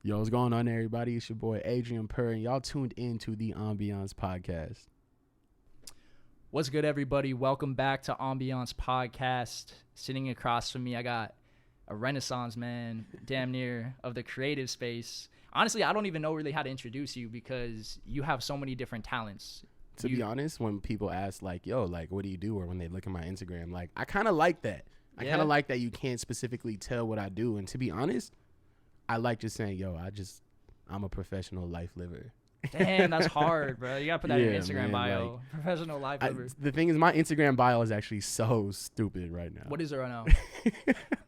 Yo, what's going on, everybody? It's your boy Adrian Per, and y'all tuned into the Ambiance podcast. What's good, everybody? Welcome back to Ambiance podcast. Sitting across from me, I got a renaissance man, damn near, of the creative space. Honestly, I don't even know really how to introduce you because you have so many different talents. To be honest, when people ask, like, yo, like, what do you do? Or when they look at my Instagram, like, I kind of like that. I kind of like that you can't specifically tell what I do. And to be honest, I like just saying, yo, I'm a professional life liver. Damn, that's hard, bro. You got to put that in your Instagram man, bio. like, Professional life liver. The thing is, my Instagram bio is actually so stupid right now. What is it right now?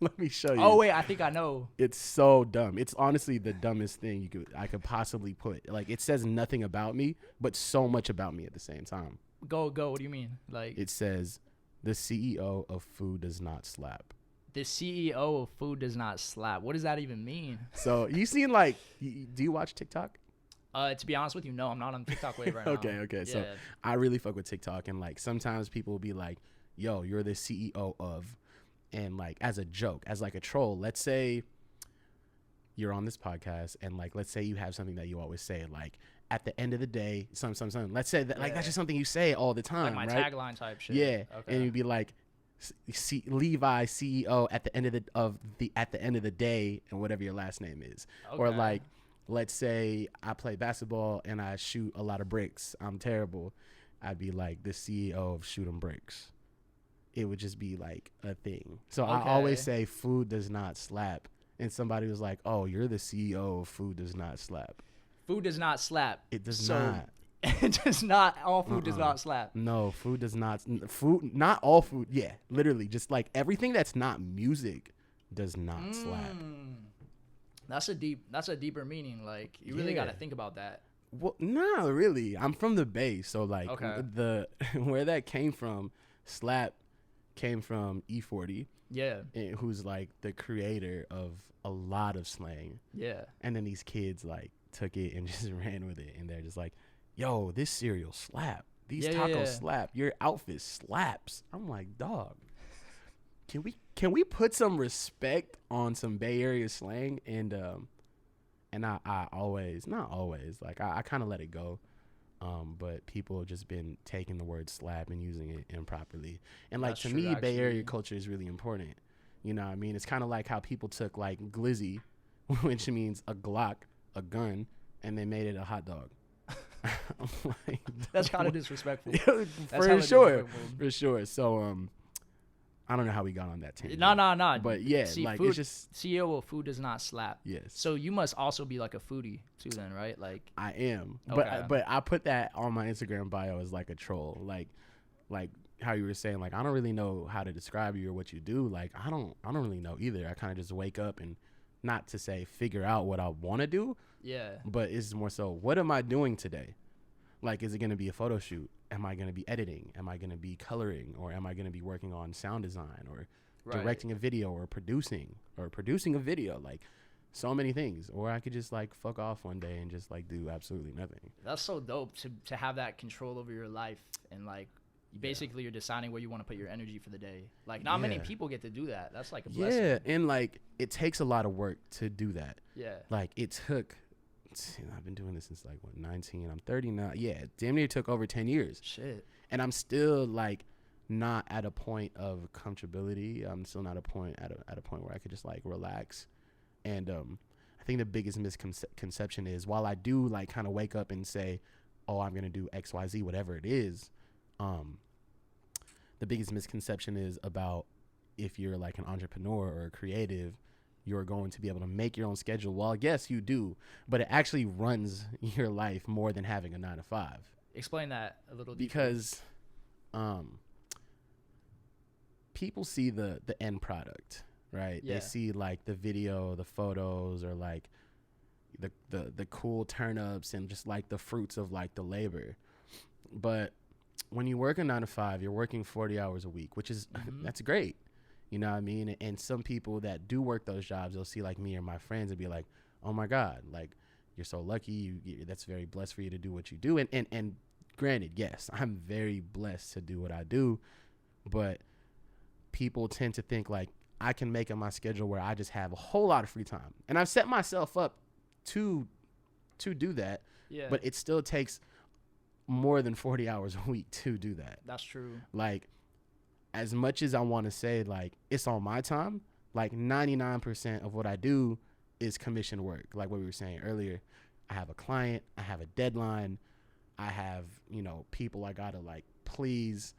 Let me show you. Oh, wait, I think I know. It's so dumb. It's honestly the dumbest thing I could possibly put. Like, it says nothing about me, but so much about me at the same time. Go. What do you mean? Like, it says, the CEO of Food Does Not Slap. The CEO of Food Does Not Slap. What does that even mean? So you seen, like, do you watch TikTok? To be honest with you, no, I'm not on TikTok wave right now. Okay. Yeah. So I really fuck with TikTok, and like sometimes people will be like, yo, you're the CEO of, and like as a joke, as like a troll, let's say you're on this podcast and like let's say you have something that you always say, like at the end of the day, something. Let's say that like that's just something you say all the time. Like my right? tagline type shit. Yeah. Okay. And you'd be like, Levi CEO at the end of the day, and whatever your last name is. Okay. Or like, let's say I play basketball and I shoot a lot of bricks. I'm terrible. I'd be like the CEO of Shoot 'em Bricks. It would just be like a thing. So I always say Food Does Not Slap. And somebody was like, oh, you're the CEO of Food Does Not Slap. Food does not slap. It does not. It does not. All food does not slap. No, food does not. Food, not all food. Yeah, literally. Just like everything that's not music does not slap. That's a deeper meaning. Like you really got to think about that. Well, no, really. I'm from the Bay, so like the where that came from, slap came from E40. Yeah. Who's like the creator of a lot of slang. Yeah. And then these kids like took it and just ran with it, and they're just like, yo, this cereal slap. These tacos slap. Your outfit slaps. I'm like, dog. Can we put some respect on some Bay Area slang? And I always, not always, like I kind of let it go. But people have just been taking the word slap and using it improperly. And like, to me, Bay Area culture is really important. You know what I mean? It's kind of like how people took like glizzy, which means a Glock, a gun, and they made it a hot dog. Like, that's kind of disrespectful. For sure. So I don't know how we got on that tangent. No. But yeah, see, like food, it's just CEO of Food Does Not Slap. Yes. So you must also be like a foodie too, then, right? Like I am, okay. but I put that on my Instagram bio as like a troll, like how you were saying, like I don't really know how to describe you or what you do. Like I don't really know either. I kind of just wake up and, not to say figure out what I want to do. Yeah. But it's more so, what am I doing today? Like, is it going to be a photo shoot? Am I going to be editing? Am I going to be coloring? Or am I going to be working on sound design or directing a video or producing a video? Like, so many things. Or I could just like fuck off one day and just like do absolutely nothing. That's so dope to have that control over your life, and like basically you're deciding where you want to put your energy for the day. Like not many people get to do that. That's like a blessing. Yeah, and like it takes a lot of work to do that. Yeah. Like it took, I've been doing this since like 19. I'm 30 now. Yeah, damn near took over 10 years. Shit. And I'm still like not at a point of comfortability. I'm still not at a point where I could just like relax. And I think the biggest misconception is, while I do like kind of wake up and say, oh, I'm gonna do XYZ, whatever it is. The biggest misconception is about if you're like an entrepreneur or a creative, you're going to be able to make your own schedule. Well, yes, you do, but it actually runs your life more than having a 9-to-5. Explain that a little deeper. Because people see the end product, right? Yeah. They see like the video, the photos, or like the cool turn-ups and just like the fruits of like the labor. But when you work a 9-to-5, you're working 40 hours a week, which is that's great. You know what I mean? And some people that do work those jobs, they'll see like me or my friends and be like, oh my God, like you're so lucky. That's very blessed for you to do what you do. And granted, yes, I'm very blessed to do what I do, but people tend to think like I can make it my schedule where I just have a whole lot of free time. And I've set myself up to do that. Yeah. But it still takes more than 40 hours a week to do that. That's true. Like, as much as I want to say, like, it's on my time, like 99% of what I do is commission work. Like what we were saying earlier, I have a client, I have a deadline, I have, you know, people I got to like please,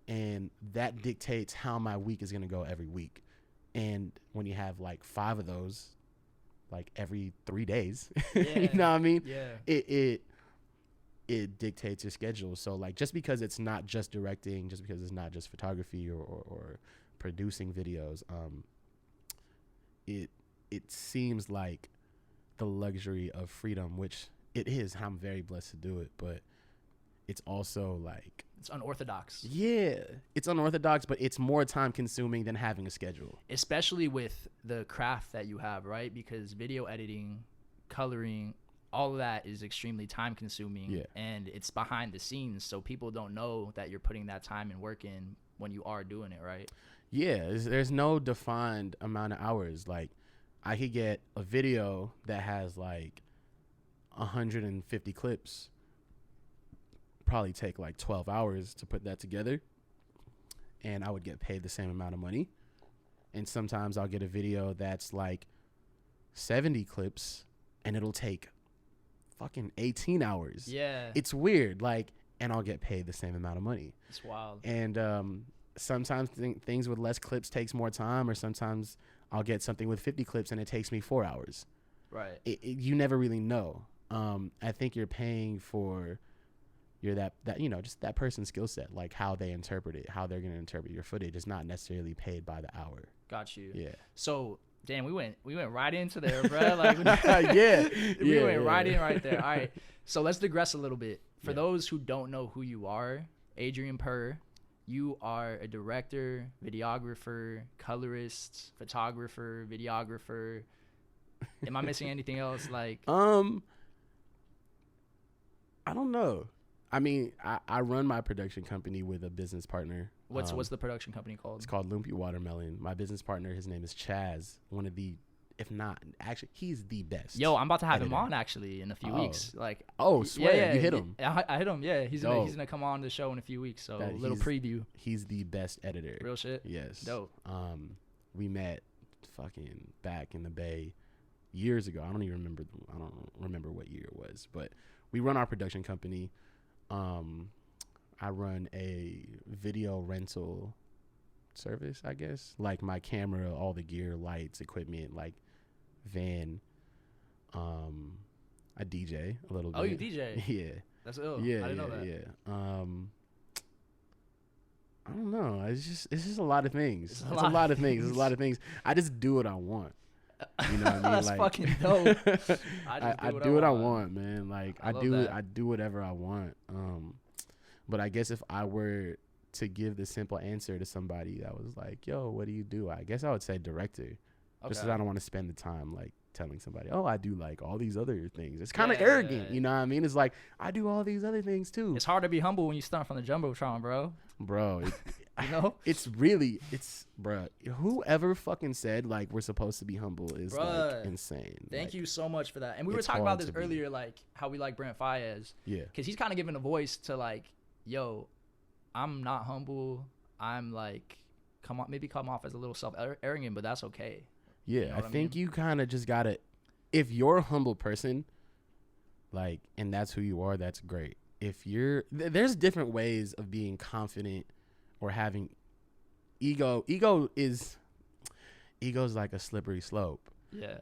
and that dictates how my week is going to go every week. And when you have like 5 of those, like every 3 days, you know what I mean? Yeah. It dictates your schedule. So like, just because it's not just directing, just because it's not just photography or producing videos, it seems like the luxury of freedom, which it is. I'm very blessed to do it, but it's also like, it's unorthodox. Yeah, it's unorthodox, but it's more time consuming than having a schedule. Especially with the craft that you have, right? Because video editing, coloring, all of that is extremely time consuming. Yeah. And it's behind the scenes, so people don't know that you're putting that time and work in when you are doing it, right? Yeah, there's no defined amount of hours. Like, I could get a video that has like 150 clips, probably take like 12 hours to put that together, and I would get paid the same amount of money. And sometimes I'll get a video that's like 70 clips and it'll take fucking 18 hours. Yeah. It's weird, like, and I'll get paid the same amount of money. It's wild. And sometimes things with less clips takes more time, or sometimes I'll get something with 50 clips and it takes me 4 hours. Right. You never really know. I think you're paying for that you know, just that person's skill set, like how they interpret it, how they're going to interpret your footage is not necessarily paid by the hour. Got you. Yeah. So, damn, we went right into there, bro. Like, we went right in right there. All right. So let's digress a little bit. For those who don't know who you are, Adrian Per, you are a director, videographer, colorist, photographer, videographer. Am I missing anything else? Like, I don't know. I mean, I run my production company with a business partner. What's the production company called? It's called Lumpy Watermelon. My business partner, his name is Chaz. One of the, if not, actually, he's the best. Yo, I'm about to have editor. him on actually in a few weeks. Like, swear, yeah, you hit him. I hit him. Yeah, he's gonna come on the show in a few weeks. So a little preview. He's the best editor. Real shit. Yes. Dope. We met fucking back in the Bay years ago. I don't remember what year it was, but we run our production company. I run a video rental service, I guess. Like my camera, all the gear, lights, equipment, like van. I DJ a little bit. Oh, you DJ? Yeah. That's ill. Yeah. I didn't know that. Yeah. I don't know. It's just a lot of things. It's a lot of things. I just do what I want. You know what I mean? That's like, fucking dope. I do what I want, man. Like I love do whatever I want. But I guess if I were to give the simple answer to somebody that was like, "Yo, what do you do?" I guess I would say director. Just because I don't want to spend the time like telling somebody, "Oh, I do like all these other things." It's kind of arrogant, you know what I mean? It's like I do all these other things too. It's hard to be humble when you start from the jumbotron, bro. Bro, you know, it's bro. Whoever fucking said like we're supposed to be humble is like insane. Thank you so much for that. And we were talking about this earlier, like how we like Brent Faiyaz. Yeah, because he's kind of giving a voice to like, yo, I'm not humble. I'm like, come off as a little self-arrogant, but that's okay. Yeah, you know I think you kind of just gotta, if you're a humble person, like, and that's who you are, that's great. If you're, there's different ways of being confident or having ego. Ego's like a slippery slope. Yeah.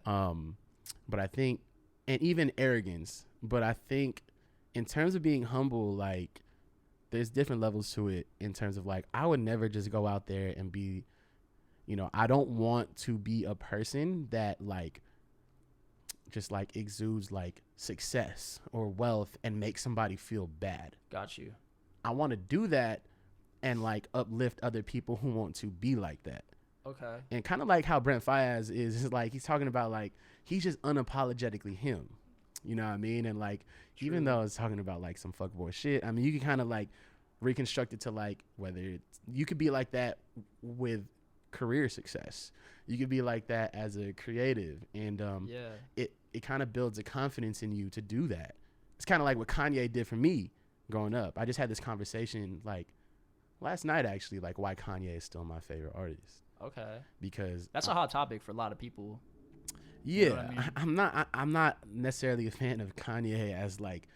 But I think, and even arrogance, but I think in terms of being humble, like, there's different levels to it in terms of like, I would never just go out there and be, you know, I don't want to be a person that like just like exudes like success or wealth and make somebody feel bad. Got you. I want to do that and like uplift other people who want to be like that. Okay. And kind of like how Brent Faiyaz is like, he's talking about like, he's just unapologetically him. You know what I mean? And like, even though it's talking about like some fuckboy shit, I mean, you can kind of like reconstruct it to like whether it's, you could be like that with career success. You could be like that as a creative, and it kind of builds a confidence in you to do that. It's kind of like what Kanye did for me growing up. I just had this conversation like last night, actually, like why Kanye is still my favorite artist. Okay. Because that's a hot topic for a lot of people. Yeah, you know I mean? I'm not necessarily a fan of Kanye as like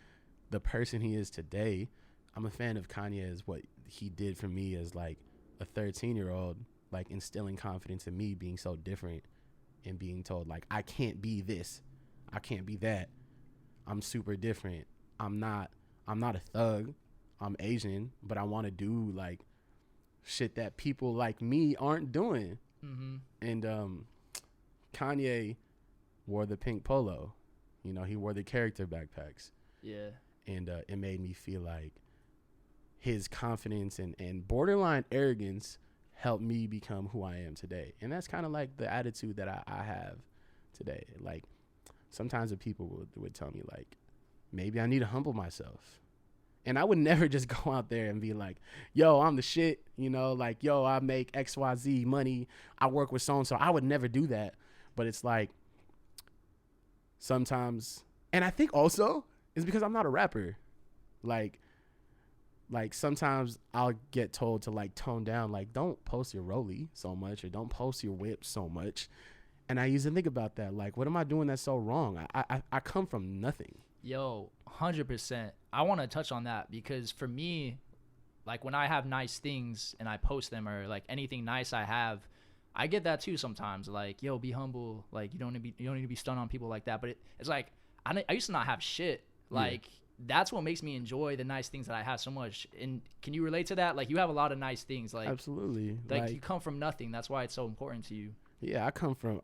the person he is today. I'm a fan of Kanye as what he did for me as like a 13-year-old, like instilling confidence in me being so different and being told like I can't be this, I can't be that. I'm super different. I'm not a thug. I'm Asian, but I want to do like shit that people like me aren't doing. Mm-hmm. And Kanye wore the pink polo. You know, he wore the character backpacks. Yeah. And it made me feel like his confidence and borderline arrogance helped me become who I am today. And that's kind of like the attitude that I have today. Like sometimes the people would tell me like, maybe I need to humble myself. And I would never just go out there and be like, yo, I'm the shit, you know, like, yo, I make XYZ money. I work with so-and-so. I would never do that. But it's like sometimes, and I think also it's because I'm not a rapper. Like sometimes I'll get told to like tone down, like don't post your rollie so much or don't post your whip so much. And I used to think about that. Like, what am I doing that's so wrong? I come from nothing. Yo, 100%. I want to touch on that because for me, like when I have nice things and I post them or like anything nice I have, I get that too sometimes. Like, yo, be humble. Like you don't need to be stunned on people like that. But it's like I used to not have shit. Like that's what makes me enjoy the nice things that I have so much. And can you relate to that? Like you have a lot of nice things. Like absolutely. Like you come from nothing. That's why it's so important to you. Yeah,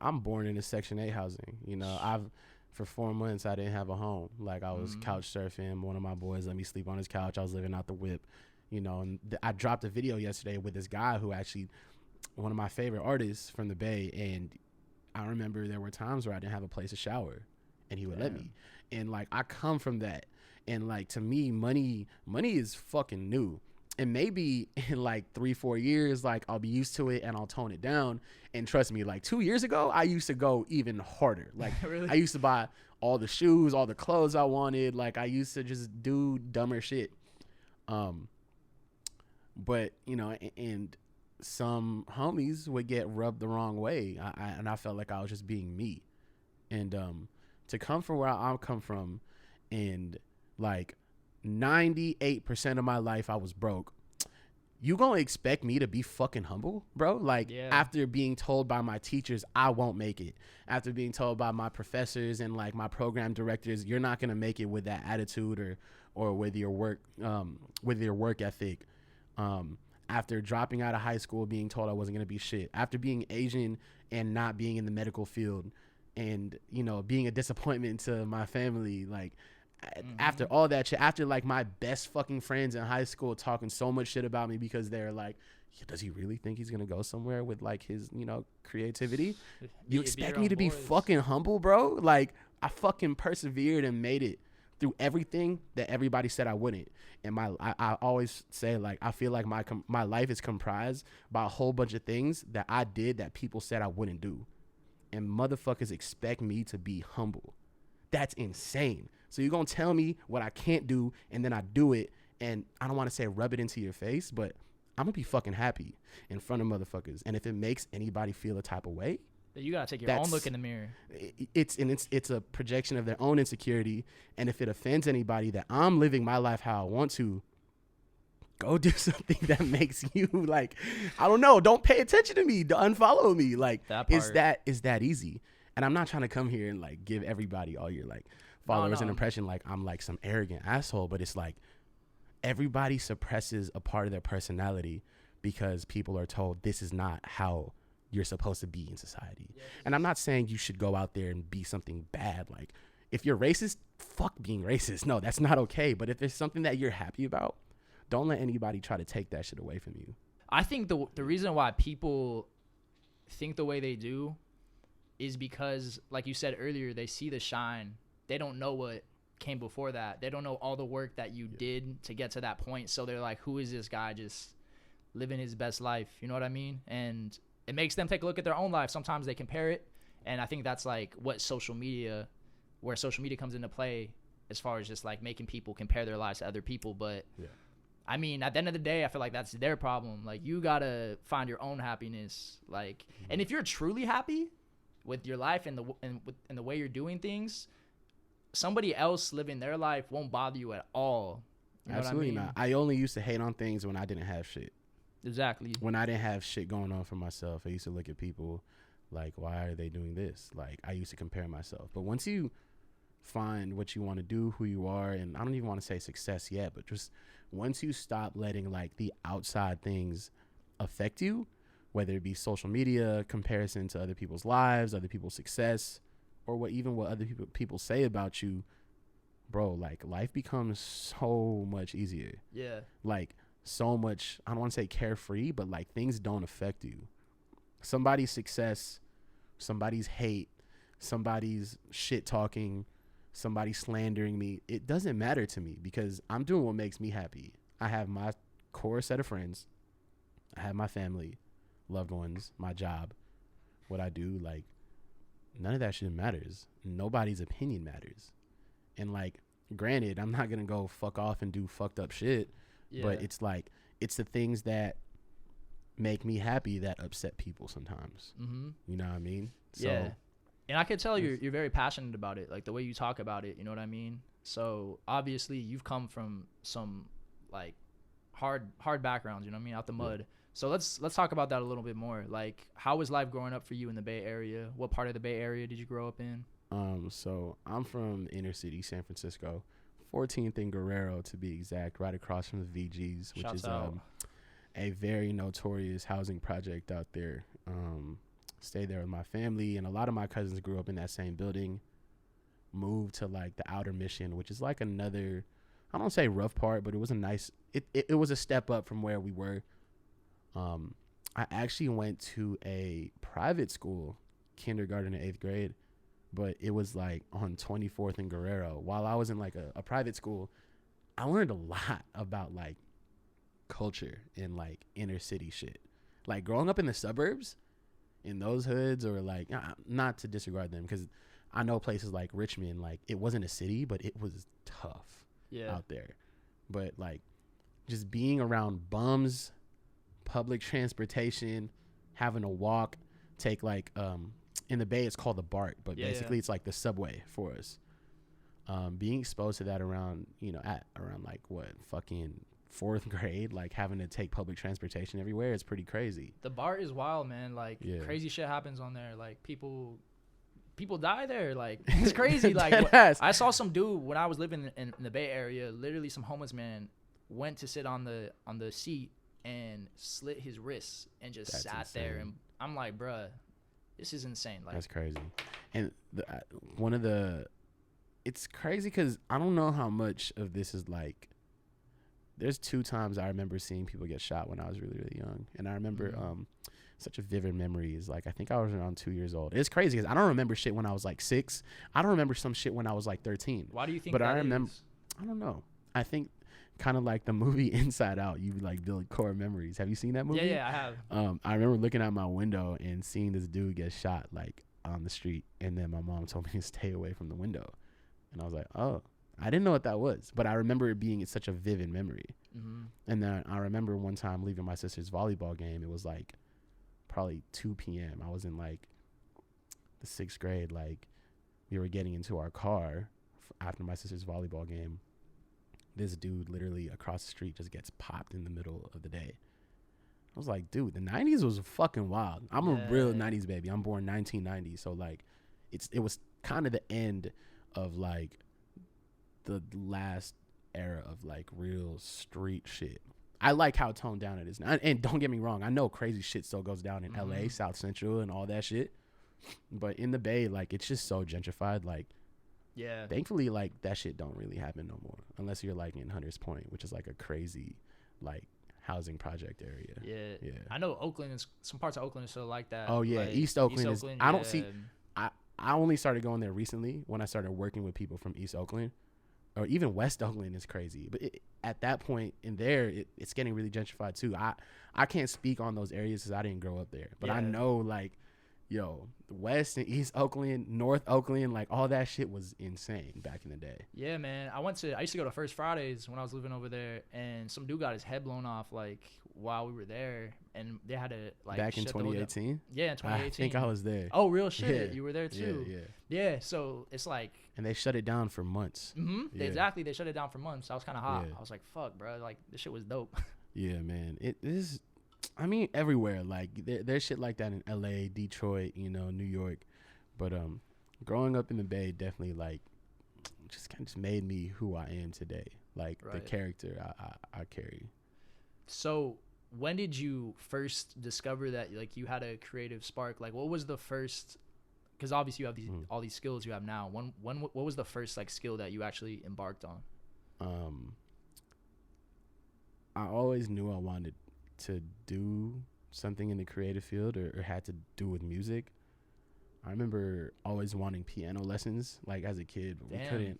I'm born in a Section 8 housing. You know, for 4 months, I didn't have a home. Like, I was couch surfing. One of my boys let me sleep on his couch. I was living out the whip, you know. And I dropped a video yesterday with this guy who actually, one of my favorite artists from the Bay. And I remember there were times where I didn't have a place to shower, and he would let me. And, like, I come from that. And, like, to me, money is fucking new. And maybe in like 3-4 years, like I'll be used to it and I'll tone it down. And trust me, like 2 years ago, I used to go even harder. Like really? I used to buy all the shoes, all the clothes I wanted. Like I used to just do dumber shit. But you know, and some homies would get rubbed the wrong way. I felt like I was just being me. And to come from where I come from, and like 98% of my life I was broke. You gonna expect me to be fucking humble, bro? Like after being told by my teachers I won't make it, after being told by my professors and like my program directors you're not gonna make it with that attitude or with your work ethic, after dropping out of high school being told I wasn't gonna be shit, after being Asian and not being in the medical field and you know being a disappointment to my family, like after all that shit, after like my best fucking friends in high school talking so much shit about me because they're like, does he really think he's gonna go somewhere with like his, you know, creativity? You expect me to be fucking humble, bro? Like I fucking persevered and made it through everything that everybody said I wouldn't. And I always say like I feel like my life is comprised by a whole bunch of things that I did that people said I wouldn't do, and motherfuckers expect me to be humble. That's insane. So you're going to tell me what I can't do, and then I do it, and I don't want to say rub it into your face, but I'm going to be fucking happy in front of motherfuckers. And if it makes anybody feel a type of way, you got to take your own look in the mirror. It's a projection of their own insecurity, and if it offends anybody that I'm living my life how I want to, go do something that makes you like, I don't know, don't pay attention to me, unfollow me. Like, it's that easy. And I'm not trying to come here and like give everybody all your like followers an impression like I'm like some arrogant asshole, but it's like everybody suppresses a part of their personality because people are told this is not how you're supposed to be in society. Yes. And I'm not saying you should go out there and be something bad. Like if you're racist, fuck being racist. No, that's not okay. But if it's something that you're happy about, don't let anybody try to take that shit away from you. I think the reason why people think the way they do is because, like you said earlier, they see the shine. They don't know what came before that. They don't know all the work that you did to get to that point. So they're like, who is this guy just living his best life? You know what I mean? And it makes them take a look at their own life. Sometimes they compare it, and I think that's like where social media comes into play, as far as just like making people compare their lives to other people. But I mean, at the end of the day, I feel like that's their problem. Like, you gotta find your own happiness. Like, and if you're truly happy with your life and the way you're doing things, somebody else living their life won't bother you at all. You know Absolutely what I mean? not. I only used to hate on things when I didn't have shit. Exactly. When I didn't have shit going on for myself, I used to look at people like, why are they doing this? Like, I used to compare myself. But once you find what you want to do, who you are, and I don't even want to say success yet, but just once you stop letting like the outside things affect you, whether it be social media, comparison to other people's lives, other people's success, or what other people say about you, bro, like, life becomes so much easier. Yeah. Like, so much, I don't want to say carefree, but like, things don't affect you. Somebody's success, somebody's hate, somebody's shit talking, somebody slandering me, it doesn't matter to me, because I'm doing what makes me happy. I have my core set of friends. I have my family, loved ones, my job, what I do. Like, none of that shit matters. Nobody's opinion matters. And like, granted, I'm not gonna go fuck off and do fucked up shit, but it's like, it's the things that make me happy that upset people sometimes. You know what I mean? So, and I could tell you're very passionate about it, like the way you talk about it. You know what I mean? So obviously you've come from some like hard backgrounds. You know what I mean? Out the mud. So let's talk about that a little bit more. Like, how was life growing up for you in the Bay Area? What part of the Bay Area did you grow up in? So I'm from inner city San Francisco, 14th and Guerrero to be exact, right across from the VGs, which is a very notorious housing project out there. Stayed there with my family, and a lot of my cousins grew up in that same building. Moved to like the Outer Mission, which is like another, I don't say rough part, but it was a nice, it was a step up from where we were. I actually went to a private school, kindergarten and 8th grade, but it was like on 24th and Guerrero. While I was in like a private school, I learned a lot about like culture and like inner city shit. Like, growing up in the suburbs, in those hoods, or like, not to disregard them, because I know places like Richmond, like, it wasn't a city, but it was tough out there. But like, just being around bums, public transportation, having to walk, take like, in the Bay it's called the BART, but basically it's like the subway for us. Being exposed to that around, at around like fucking 4th grade, like having to take public transportation everywhere, it's pretty crazy. The BART is wild, man. Like, crazy shit happens on there. Like, people die there. Like, it's crazy. Like, I saw some dude when I was living in the Bay Area. Literally, some homeless man went to sit on the seat and slit his wrists and just sat there. And I'm like, bruh, this is insane. Like, that's crazy. And it's crazy because I don't know how much of this is like, there's 2 times I remember seeing people get shot when I was really, really young. And I remember such a vivid memory is like, I think I was around 2 years old. It's crazy because I don't remember shit when I was like 6. I don't remember some shit when I was like 13. Why do you think but that I remember is? I don't know. I think kind of like the movie Inside Out, you like build core memories. Have you seen that movie? Yeah, I have. I remember looking out my window and seeing this dude get shot like on the street, and then my mom told me to stay away from the window. And I was like, oh, I didn't know what that was, but I remember it being such a vivid memory. And then I remember one time leaving my sister's volleyball game. It was like probably 2 p.m. I was in like the 6th grade. Like, we were getting into our car after my sister's volleyball game. This dude literally across the street just gets popped in the middle of the day. I was like, dude, the 90s was fucking wild. I'm a real 90s baby. I'm born 1990. So like, it was kind of the end of like the last era of like real street shit. I like how toned down it is now. And don't get me wrong, I know crazy shit still goes down in LA, South Central, and all that shit. But in the Bay, like, it's just so gentrified. Like, thankfully, like, that shit don't really happen no more, unless you're like in Hunters Point, which is like a crazy like housing project area. Yeah. I know Oakland is, some parts of Oakland is still like that. Oh yeah, like, East Oakland is. I don't see. I only started going there recently when I started working with people from East Oakland. or even West Oakland is crazy. But at that point in there, it's getting really gentrified too. I can't speak on those areas because I didn't grow up there. But I know, like, yo, West and East Oakland, North Oakland, like, all that shit was insane back in the day. Yeah, man. I used to go to First Fridays when I was living over there, and some dude got his head blown off, like, while we were there, and they had to, like, back in 2018? Yeah, in 2018. I think I was there. Oh, real shit. Yeah. You were there too. Yeah. So it's like, and they shut it down for months. Exactly. They shut it down for months. I was kind of hot. I was like, fuck, bro. Like, this shit was dope. Yeah, man. It is. I mean, everywhere. Like, there's shit like that in LA, Detroit, New York. But growing up in the Bay definitely, like, just kind of made me who I am today. Like, the character I carry. So when did you first discover that, like, you had a creative spark? Like, what was the first? Because obviously you have all these skills you have now. What was the first, like, skill that you actually embarked on? I always knew I wanted to do something in the creative field or had to do with music. I remember always wanting piano lessons, like, as a kid, but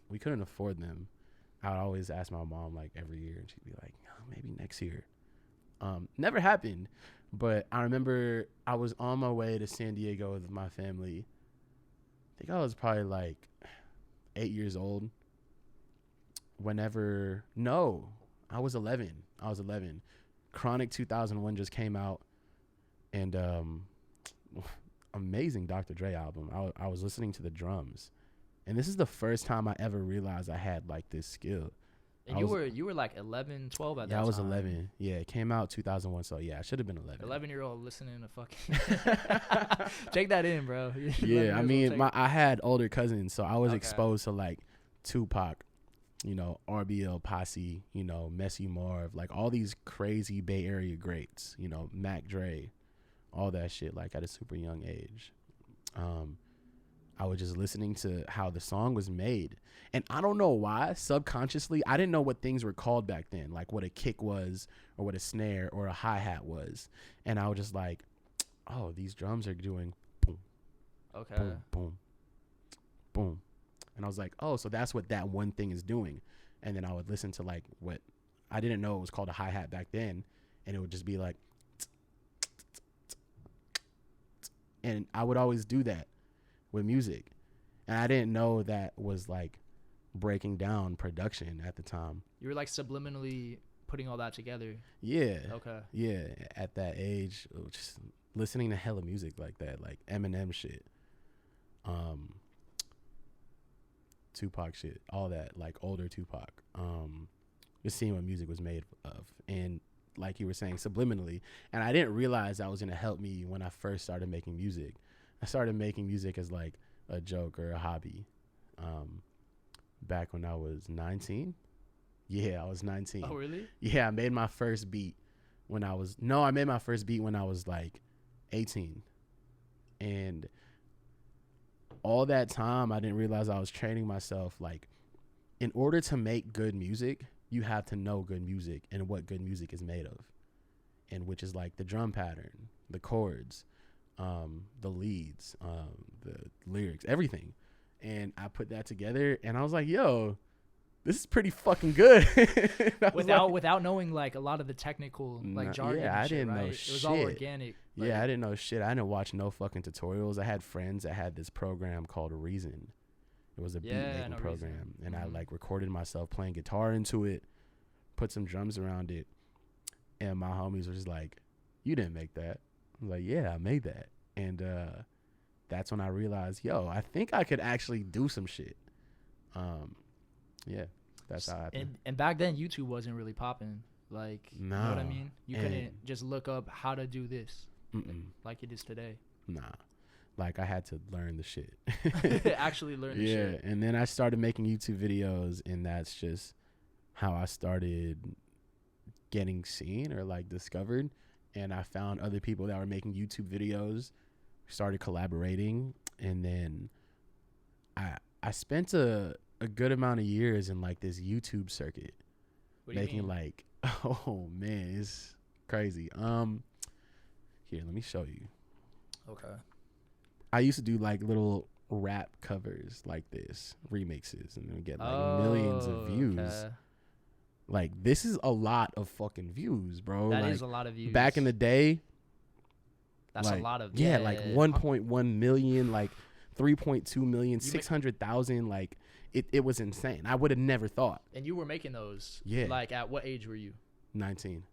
we couldn't afford them. I would always ask my mom, like, every year, and she'd be like, oh, maybe next year. Never happened, but I remember I was on my way to San Diego with my family. I think I was probably like 8 years old. I was 11. Chronic 2001 just came out, and amazing Dr. Dre album. I was listening to the drums, and this is the first time I ever realized I had, like, this skill. And you were like 11, 12 at that time. Yeah, I was 11. Yeah, it came out 2001, so yeah, I should have been 11. 11-year-old listening to fucking take that in, bro. Yeah, I mean, I had older cousins, so I was exposed to, like, Tupac, RBL Posse, Messy Marv, like, all these crazy Bay Area greats, Mac Dre, all that shit, like, at a super young age. I was just listening to how the song was made. And I don't know why, subconsciously, I didn't know what things were called back then, like what a kick was or what a snare or a hi-hat was. And I was just like, oh, these drums are doing boom, boom, boom, boom. And I was like, oh, so that's what that one thing is doing. And then I would listen to, like, what I didn't know it was called a hi-hat back then. And it would just be like, and I would always do that with music. And I didn't know that was, like, breaking down production at the time. You were, like, subliminally putting all that together. Yeah. Yeah, at that age, just listening to hella music like that, like Eminem shit, Tupac shit, all that, like, older Tupac. Just seeing what music was made of, and, like you were saying, subliminally. And I didn't realize that was gonna help me when I first started making music. I started making music as, like, a joke or a hobby. Back when I was 19. Yeah, I was 19. Oh, really? Yeah, I made my first beat when I was like 18. And all that time, I didn't realize I was training myself. Like, in order to make good music, you have to know good music and what good music is made of. And which is, like, the drum pattern, the chords, the leads, the lyrics, everything. And I put that together, and I was like, yo, this is pretty fucking good. without knowing, like, a lot of the technical, like, jargon. Yeah, I didn't know shit. It was all organic. Yeah, I didn't know shit. I didn't watch no fucking tutorials. I had friends that had this program called Reason. It was a beat making program. Reason. And I, like, recorded myself playing guitar into it, put some drums around it, and my homies were just like, you didn't make that. I was like, yeah, I made that. And that's when I realized, yo, I think I could actually do some shit. Yeah, that's how it happened. And back then, YouTube wasn't really popping. Like, no. You know what I mean? You couldn't just look up how to do this like it is today. Nah. Like, I had to learn the shit. Actually learn the shit. Yeah, and then I started making YouTube videos, and that's just how I started getting seen or, like, discovered. And I found other people that were making YouTube videos, started collaborating, and then I spent a good amount of years in, like, this YouTube circuit. What do you mean? Like, oh man, it's crazy. Here, let me show you. Okay. I used to do, like, little rap covers like this, remixes, and then get like millions of views. Okay. Like, this is a lot of fucking views, bro. That like, is a lot of views. Back in the day, that's like, a lot of like 1.1 million, like 3.2 million, 600,000. Like, it was insane. I would have never thought. And you were making those. Yeah. Like, at what age were you? 19.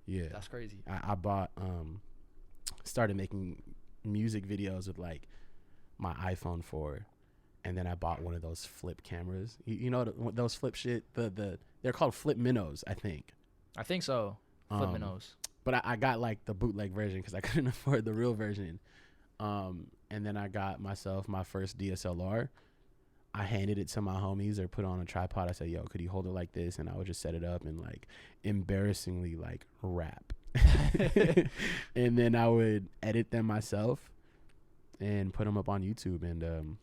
Yeah. That's crazy. I bought started making music videos with like my iPhone 4, and then I bought one of those flip cameras. You know those flip shit. They're called flip minnows, I think. I think so. Flip minnows. But I got like the bootleg version because I couldn't afford the real version. And then I got myself my first DSLR. I handed it to my homies or put it on a tripod. I said, yo, could you hold it like this? And I would just set it up and like embarrassingly like rap. And then I would edit them myself and put them up on YouTube. And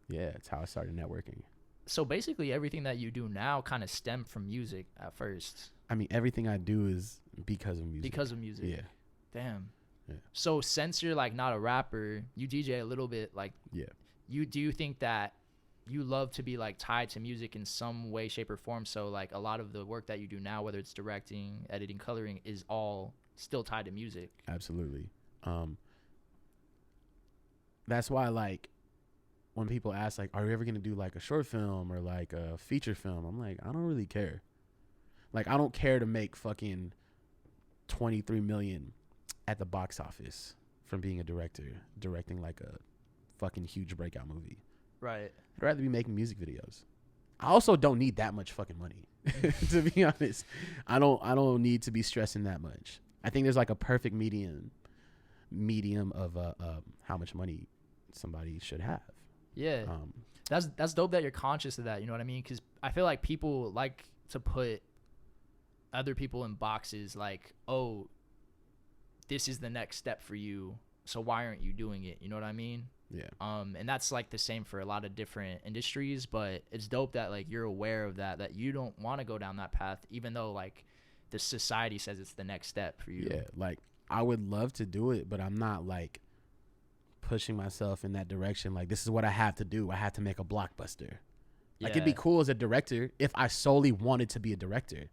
yeah, that's how I started networking. So basically everything that you do now kind of stemmed from music at first. I mean, everything I do is because of music. Because of music. Yeah. Damn. Yeah. So since you're like not a rapper, you DJ a little bit. Like, yeah. Do you think that you love to be like tied to music in some way, shape, or form? So like a lot of the work that you do now, whether it's directing, editing, coloring, is all still tied to music. Absolutely. That's why, like, when people ask, like, are you ever going to do like a short film or like a feature film? I'm like, I don't really care. Like, I don't care to make fucking 23 million at the box office from being a director, directing like a fucking huge breakout movie. Right. I'd rather be making music videos. I also don't need that much fucking money. To be honest, I don't need to be stressing that much. I think there's like a perfect medium of how much money somebody should have. Yeah. That's dope that you're conscious of that. You know what I mean? Because I feel like people like to put other people in boxes. Like, oh, this is the next step for you, so why aren't you doing it? You know what I mean? Yeah. And that's like the same for a lot of different industries, but it's dope that like you're aware of that you don't want to go down that path, even though like the society says it's the next step for you. Yeah. Like, I would love to do it, but I'm not like pushing myself in that direction. Like, this is what I have to do. I have to make a blockbuster. Like, it'd be cool as a director if I solely wanted to be a director,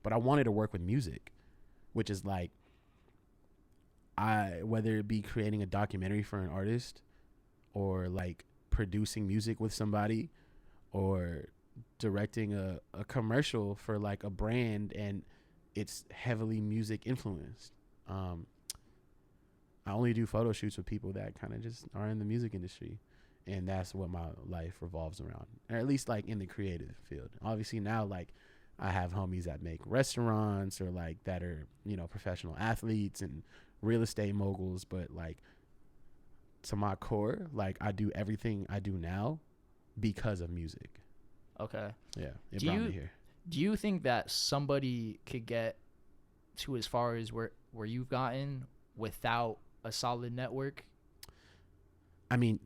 but I wanted to work with music, which is like, whether it be creating a documentary for an artist or like producing music with somebody or directing a commercial for like a brand and it's heavily music influenced. I only do photo shoots with people that kind of just are in the music industry, and that's what my life revolves around, or at least like in the creative field. Obviously now, like, I have homies that make restaurants or like that are, you know, professional athletes and real estate moguls, but like to my core, like, I do everything I do now because of music. Okay. Yeah. It brought me here. Do you think that somebody could get to as far as where you've gotten without a solid network? I mean,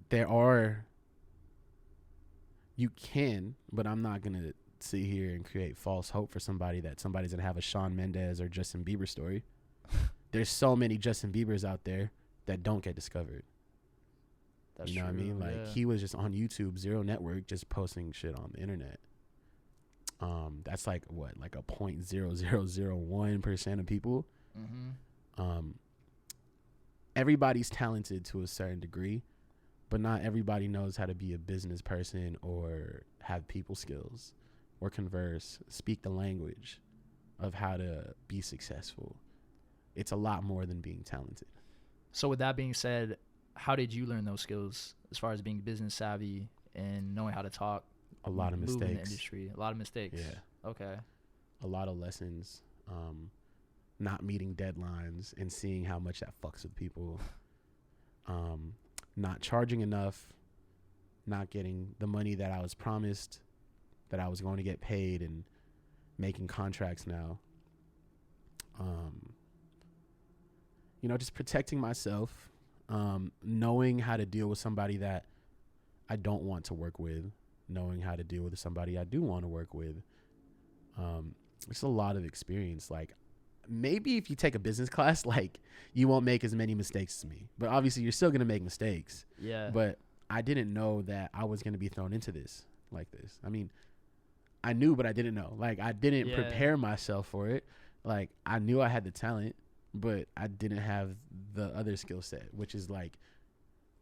you can, but I'm not going to sit here and create false hope for somebody that somebody's going to have a Shawn Mendes or Justin Bieber story. There's so many Justin Biebers out there that don't get discovered. That's you know true, what I mean? Like, he was just on YouTube, zero network, just posting shit on the internet. That's like what, like a 0.0001% of people. Mm-hmm. Everybody's talented to a certain degree, but not everybody knows how to be a business person or have people skills or converse, speak the language of how to be successful. It's a lot more than being talented. So with that being said, how did you learn those skills as far as being business savvy and knowing how to talk? A lot of mistakes. In the industry. A lot of mistakes. Yeah. Okay. A lot of lessons. Not meeting deadlines and seeing how much that fucks with people. Not charging enough. Not getting the money that I was promised that I was going to get paid, and making contracts now. You know, just protecting myself. Knowing how to deal with somebody that I don't want to work with. Knowing how to deal with somebody I do want to work with. It's a lot of experience. Like, maybe if you take a business class, like you won't make as many mistakes as me. But obviously you're still going to make mistakes. Yeah. But I didn't know that I was going to be thrown into this like this. I mean, I knew, but I didn't know. Like, I didn't prepare myself for it. Like, I knew I had the talent, but I didn't have the other skill set, which is like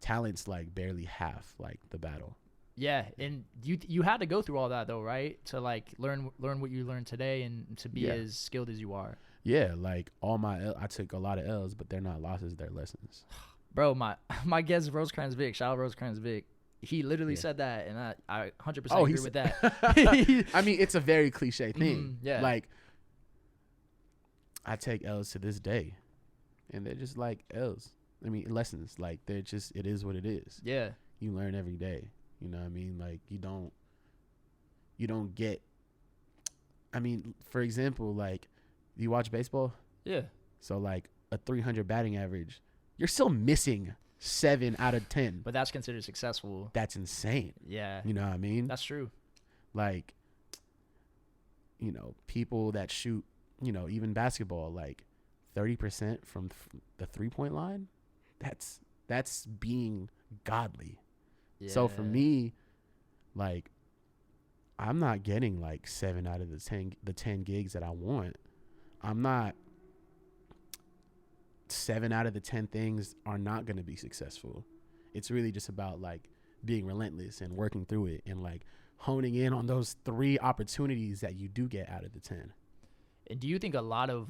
talent's like barely half like the battle. Yeah, and you had to go through all that though, right? To like learn what you learned today and to be as skilled as you are. Yeah, like I took a lot of L's, but they're not losses, they're lessons. Bro, my guest Rosecrans Vic, shout out Rosecrans Vic. He literally said that, and I 100% agree with that. I mean, it's a very cliche thing. Yeah. Like, I take L's to this day, and they're just like L's. I mean, lessons. Like, they're just, it is what it is. Yeah. You learn every day. You know what I mean? Like, you don't get, I mean, for example, like, you watch baseball? Yeah. So, like, a 300 batting average, you're still missing 7 out of 10. But that's considered successful. That's insane. Yeah. You know what I mean? That's true. Like, you know, people that shoot, you know, even basketball, like 30% from the 3-point line, that's being godly. Yeah. So for me, like, I'm not getting like 7 out of the 10 gigs that I want. I'm not 7 out of the 10 things are not going to be successful. It's really just about like being relentless and working through it and like honing in on those 3 opportunities that you do get out of the 10. And do you think a lot of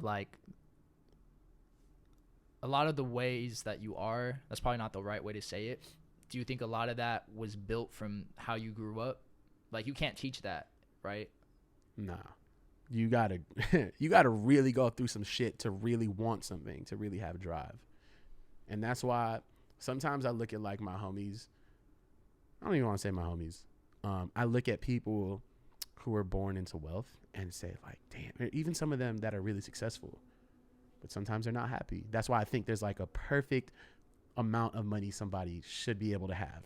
the ways that you are, that's probably not the right way to say it, do you think a lot of that was built from how you grew up? Like, you can't teach that, right? Nah. You gotta really go through some shit to really want something, to really have drive. And that's why sometimes I look at like my homies. I don't even want to say my homies. I look at people who are born into wealth and say like, damn, even some of them that are really successful, but sometimes they're not happy. That's why I think there's like a perfect amount of money somebody should be able to have,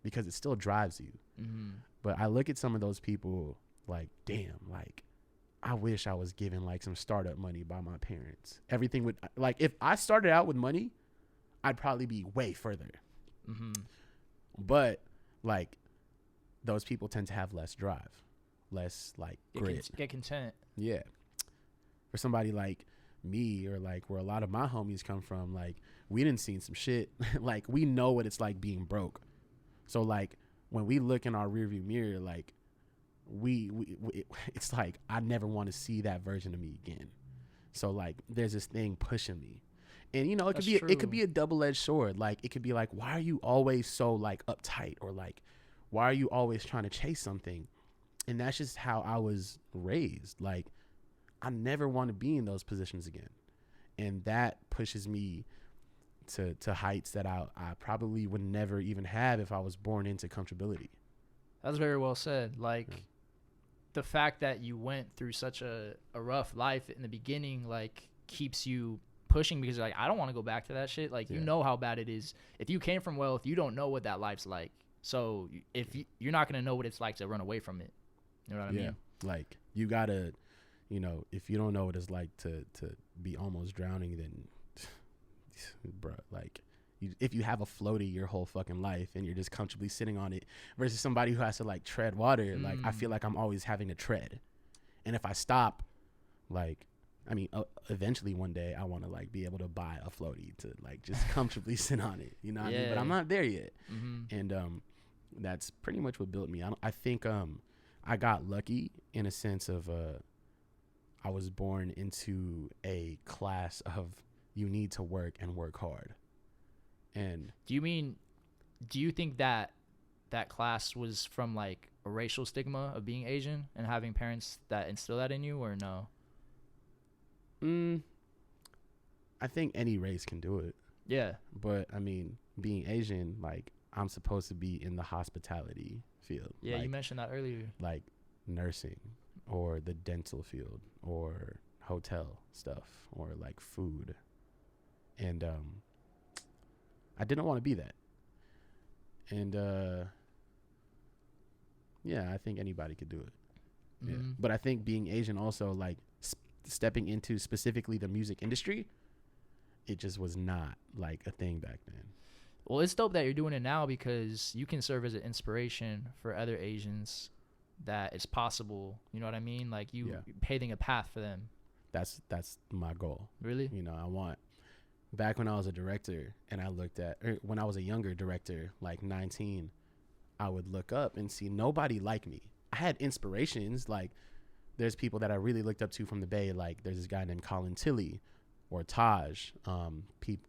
because it still drives you. Mm-hmm. But I look at some of those people like, damn, like, I wish I was given like some startup money by my parents. Everything would, like, if I started out with money, I'd probably be way further. Mm-hmm. But like, those people tend to have less drive, less like grit. Get content. Yeah. For somebody like me, or like where a lot of my homies come from, like, we done seen some shit. Like, we know what it's like being broke. So like, when we look in our rearview mirror, like, we it's like, I never want to see that version of me again. So like, there's this thing pushing me, and you know, it could be a double-edged sword. Like, it could be like, why are you always so like uptight, or like, why are you always trying to chase something? And that's just how I was raised. Like, I never want to be in those positions again, and that pushes me to heights that I probably would never even have if I was born into comfortability. That's very well said. Like, the fact that you went through such a rough life in the beginning, like, keeps you pushing, because you're like, I don't want to go back to that shit. Like, you know how bad it is. If you came from wealth, you don't know what that life's like. So if you're not going to know what it's like to run away from it. You know what I mean? Like, you got to, you know, if you don't know what it's like to be almost drowning, then, bro, like, if you have a floaty your whole fucking life and you're just comfortably sitting on it, versus somebody who has to like tread water, like, I feel like I'm always having to tread. And if I stop, like, I mean, eventually one day I want to like be able to buy a floaty to like just comfortably sit on it, you know what I mean? But I'm not there yet. Mm-hmm. And that's pretty much what built me. I think I got lucky in a sense of I was born into a class of, you need to work and work hard. And do you think that class was from like a racial stigma of being Asian and having parents that instill that in you, or no? I think any race can do it. Yeah. But I mean, being Asian, like, I'm supposed to be in the hospitality field. Yeah, like, you mentioned that earlier. Like nursing, or the dental field, or hotel stuff, or like food. And I didn't want to be that. And yeah, I think anybody could do it. Mm-hmm. Yeah. But I think being Asian also, like, stepping into specifically the music industry, it just was not like a thing back then. Well, it's dope that you're doing it now because you can serve as an inspiration for other Asians that it's possible. You know what I mean? Like you paving a path for them. That's my goal. Really? You know, I want, back when I was a director and I looked at, when I was a younger director, like 19, I would look up and see nobody like me. I had inspirations. Like there's people that I really looked up to from the Bay. Like there's this guy named Colin Tilley or Taj,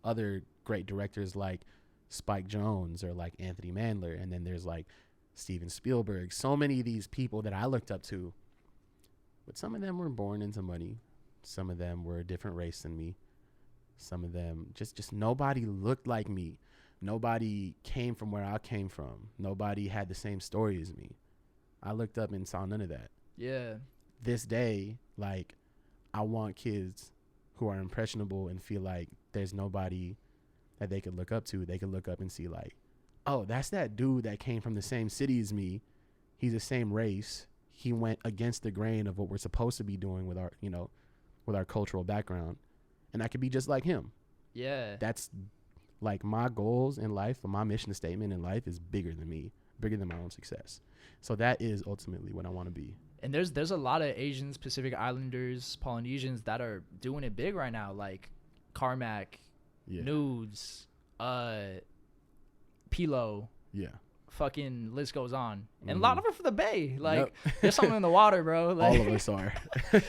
other great directors like Spike Jonze or like Anthony Mandler. And then there's like Steven Spielberg. So many of these people that I looked up to, but some of them were born into money. Some of them were a different race than me. Some of them just nobody looked like me. Nobody came from where I came from. Nobody had the same story as me. I looked up and saw none of that. Yeah. This day, like, I want kids who are impressionable and feel like there's nobody that they could look up to. They could look up and see like, oh, that's that dude that came from the same city as me. He's the same race. He went against the grain of what we're supposed to be doing with our, you know, with our cultural background. And I could be just like him. Yeah. That's like my goals in life, or my mission statement in life is bigger than me, bigger than my own success. So that is ultimately what I want to be. And there's a lot of Asians, Pacific Islanders, Polynesians that are doing it big right now, like Carmack, Nudes, Pilo. Yeah. Fucking list goes on. And a lot of them for the Bay. Like, Yep. there's something in the water, bro. Like, all of us are.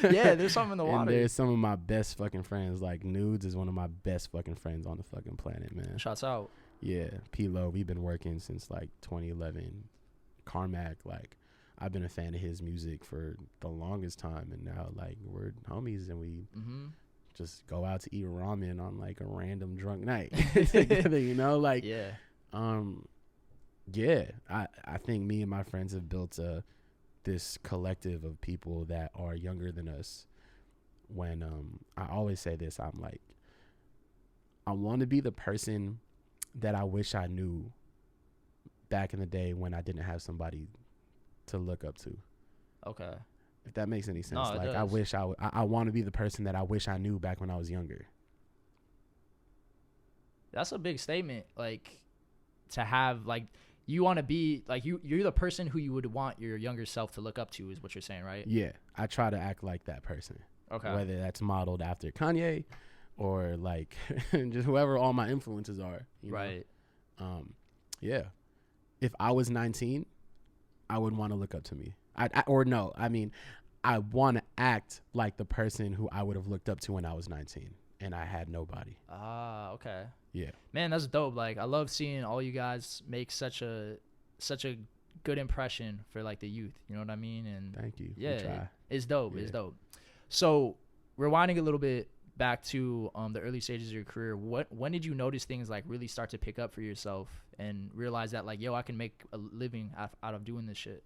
Yeah, there's something in the water. And there's some of my best fucking friends. Like, Nudes is one of my best fucking friends on the fucking planet, man. Shouts out. Yeah. Pilo, we've been working since, like, 2011. Carmack, like, I've been a fan of his music for the longest time. And now, like, we're homies and we just go out to eat ramen on, like, a random drunk night together, you know? Like, yeah. Yeah, I think me and my friends have built this collective of people that are younger than us. When I always say this, I'm like, I want to be the person that I wish I knew back in the day when I didn't have somebody to look up to. Okay. If that makes any sense. No, like, I wish I want to be the person that I wish I knew back when I was younger. That's a big statement. Like, to have, like, you want to be like you're the person who you would want your younger self to look up to, is what you're saying, right? Yeah, I try to act like that person. Okay. Whether that's modeled after Kanye or like just whoever all my influences are, you right know? Yeah, if I was 19, I would want to look up to me. I want to act like the person who I would have looked up to when I was 19 and I had nobody. Okay. Yeah. Man, that's dope. Like, I love seeing all you guys make such a good impression for, like, the youth. You know what I mean? And thank you. Yeah, it's dope. Yeah. It's dope. So, rewinding a little bit back to the early stages of your career, when did you notice things like really start to pick up for yourself and realize that, like, yo, I can make a living out of doing this shit?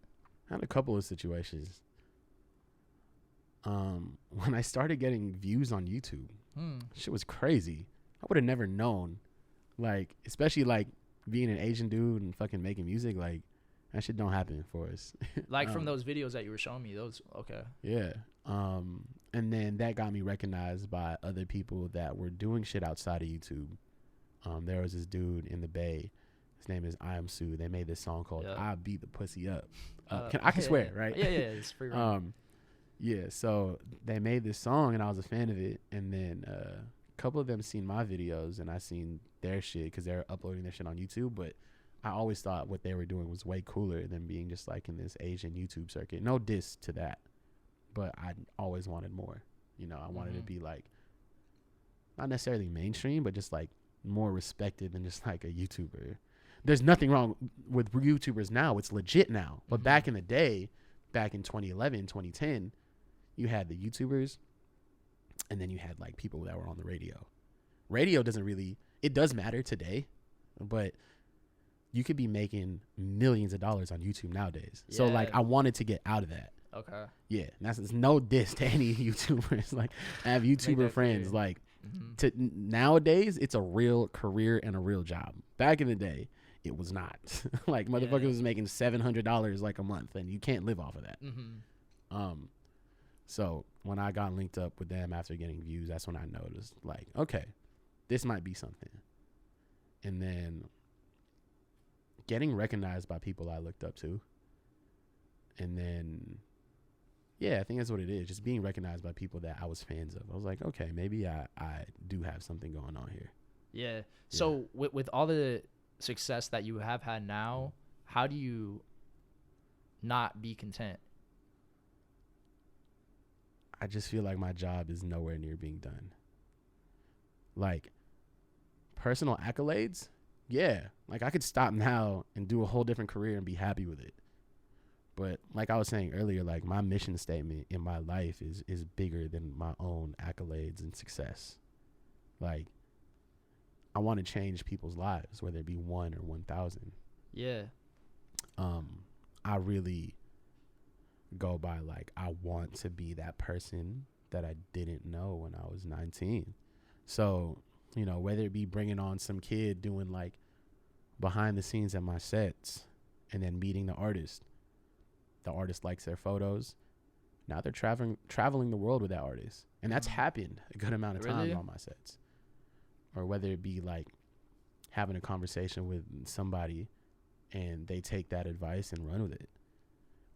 I had a couple of situations. When I started getting views on YouTube, shit was crazy. I would have never known, like, especially like being an Asian dude and fucking making music, like that shit don't happen for us. Like from those videos that you were showing me, those, okay. Yeah. And then that got me recognized by other people that were doing shit outside of YouTube. There was this dude in the Bay. His name is I Am Sue. They made this song called I Beat the Pussy Up. I can swear, right? Yeah, it's free. Yeah, so they made this song and I was a fan of it. And then a couple of them seen my videos and I seen their shit because they're uploading their shit on YouTube. But I always thought what they were doing was way cooler than being just like in this Asian YouTube circuit. No diss to that, but I always wanted more. You know, I wanted to be like, not necessarily mainstream, but just like more respected than just like a YouTuber. There's nothing wrong with YouTubers now. It's legit now. But back in the day, back in 2011, 2010, you had the YouTubers and then you had like people that were on the radio. Radio doesn't really, it does matter today, but you could be making millions of dollars on YouTube nowadays. Yeah. So like I wanted to get out of that. Okay. Yeah. That's no diss to any YouTubers. Like I have YouTuber friends clear. Like nowadays it's a real career and a real job. Back in the day, it was not. Like motherfuckers was making $700 like a month and you can't live off of that. So when I got linked up with them after getting views, that's when I noticed, like, okay, this might be something. And then getting recognized by people I looked up to. And then, yeah, I think that's what it is. Just being recognized by people that I was fans of. I was like, okay, maybe I do have something going on here. Yeah. So with all the success that you have had now, how do you not be content? I just feel like my job is nowhere near being done. Like, personal accolades, yeah. Like, I could stop now and do a whole different career and be happy with it. But like I was saying earlier, like, my mission statement in my life is bigger than my own accolades and success. Like, I want to change people's lives, whether it be 1 or 1,000. Yeah. I really go by, like, I want to be that person that I didn't know when I was 19. So, you know, whether it be bringing on some kid doing, like, behind the scenes at my sets and then meeting the artist likes their photos. Now they're traveling the world with that artist. And that's happened a good amount of times on my sets. Or whether it be, like, having a conversation with somebody and they take that advice and run with it.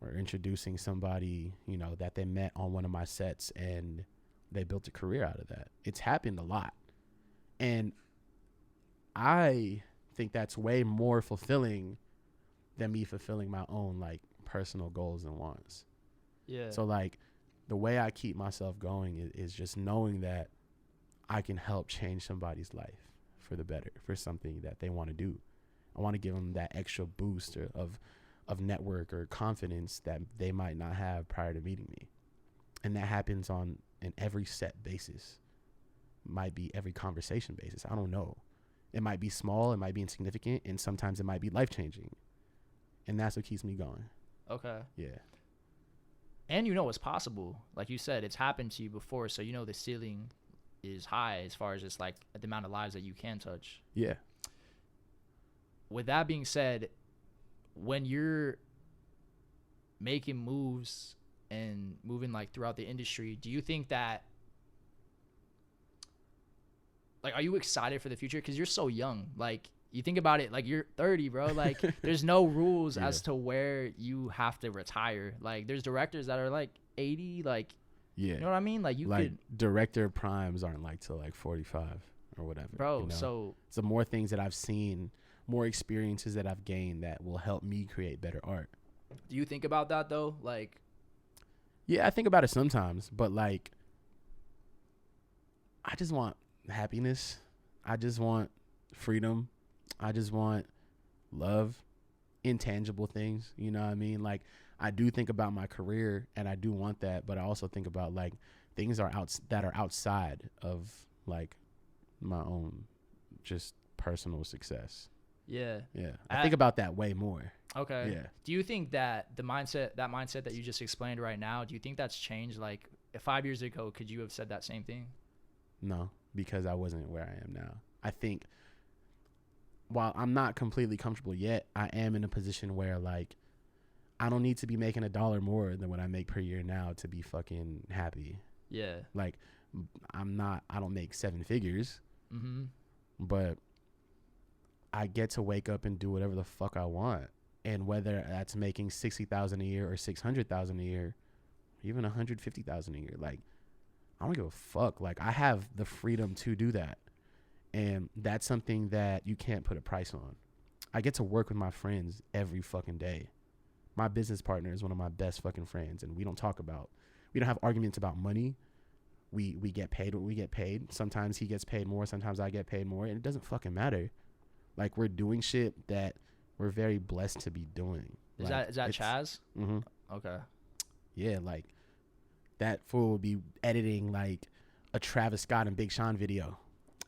Or introducing somebody, you know, that they met on one of my sets and they built a career out of that. It's happened a lot. And I think that's way more fulfilling than me fulfilling my own, like, personal goals and wants. Yeah. So, like, the way I keep myself going is just knowing that I can help change somebody's life for the better, for something that they want to do. I want to give them that extra boost of network or confidence that they might not have prior to meeting me. And that happens on an every set basis. Might be every conversation basis. I don't know. It might be small, it might be insignificant, and sometimes it might be life-changing. And that's what keeps me going. Okay. Yeah. And you know what's possible. Like you said, it's happened to you before, so you know the ceiling is high as far as just, like, the amount of lives that you can touch. Yeah. With that being said, when you're making moves and moving, like, throughout the industry, do you think that, like, are you excited for the future? Because you're so young. Like, you think about it, like, you're 30, bro. Like, there's no rules as to where you have to retire. Like, there's directors that are, like, 80, like, yeah. You know what I mean? Like, you like, could, director primes aren't, like, till, like, 45 or whatever. bro, you know? so more things that I've seen, more experiences that I've gained that will help me create better art. do you think about that, though? Like, Yeah, I think about it sometimes, but, like, I just want happiness. I just want freedom. I just want love, intangible things. You know what I mean? Like, I do think about my career and I do want that, but I also think about, like, things that are outside of, like, my own just personal success. yeah. Yeah. I think about that way more. Okay. Yeah. Do you think that that mindset that you just explained right now, do you think that's changed? Like, 5 years ago, could you have said that same thing? No, because I wasn't where I am now. I think while I'm not completely comfortable yet, I am in a position where, like, I don't need to be making $1 more than what I make per year now to be fucking happy. Yeah. Like, I don't make 7 figures, but I get to wake up and do whatever the fuck I want. And whether that's making $60,000 a year or $600,000 a year, even $150,000 a year, like, I don't give a fuck. Like, I have the freedom to do that. And that's something that you can't put a price on. I get to work with my friends every fucking day. My business partner is one of my best fucking friends, and we don't have arguments about money. We get paid what we get paid. Sometimes he gets paid more, sometimes I get paid more, and it doesn't fucking matter. Like, we're doing shit that we're very blessed to be doing. Is like, that Chaz? Mm-hmm. Okay. Yeah, like, that fool would be editing, like, a Travis Scott and Big Sean video,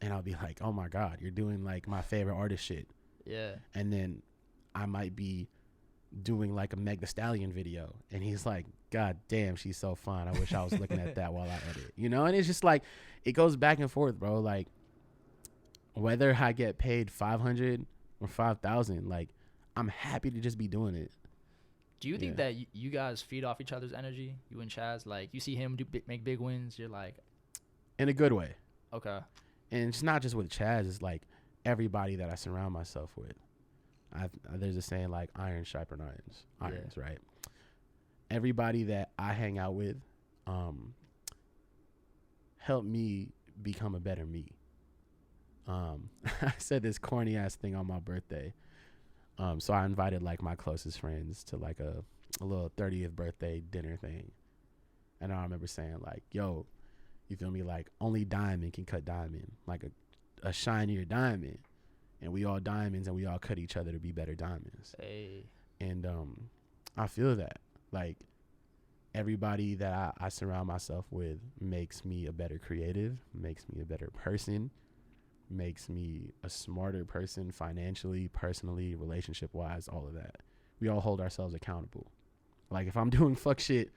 and I'll be like, oh my God, you're doing, like, my favorite artist shit. Yeah. And then I might be doing, like, a Meg Thee Stallion video, and he's like, God damn, she's so fun. I wish I was looking at that while I edit, you know? And it's just like, it goes back and forth, bro. Like, whether I get paid $500 or $5,000, like, I'm happy to just be doing it. Do you think that you guys feed off each other's energy? You and Chaz, like you see him make big wins, you're like, in a good way. Okay. And it's not just with Chaz. It's like everybody that I surround myself with. There's a saying like iron sharpen irons, right? Everybody that I hang out with, help me become a better me. I said this corny ass thing on my birthday. So I invited like my closest friends to like a little 30th birthday dinner thing. And I remember saying like, yo, you feel me? Like only diamond can cut diamond, like a shinier diamond. And we all diamonds and we all cut each other to be better diamonds. Hey. And I feel that like everybody that I surround myself with makes me a better creative, makes me a better person, makes me a smarter person financially, personally, relationship wise, all of that. We all hold ourselves accountable. Like if I'm doing fuck shit,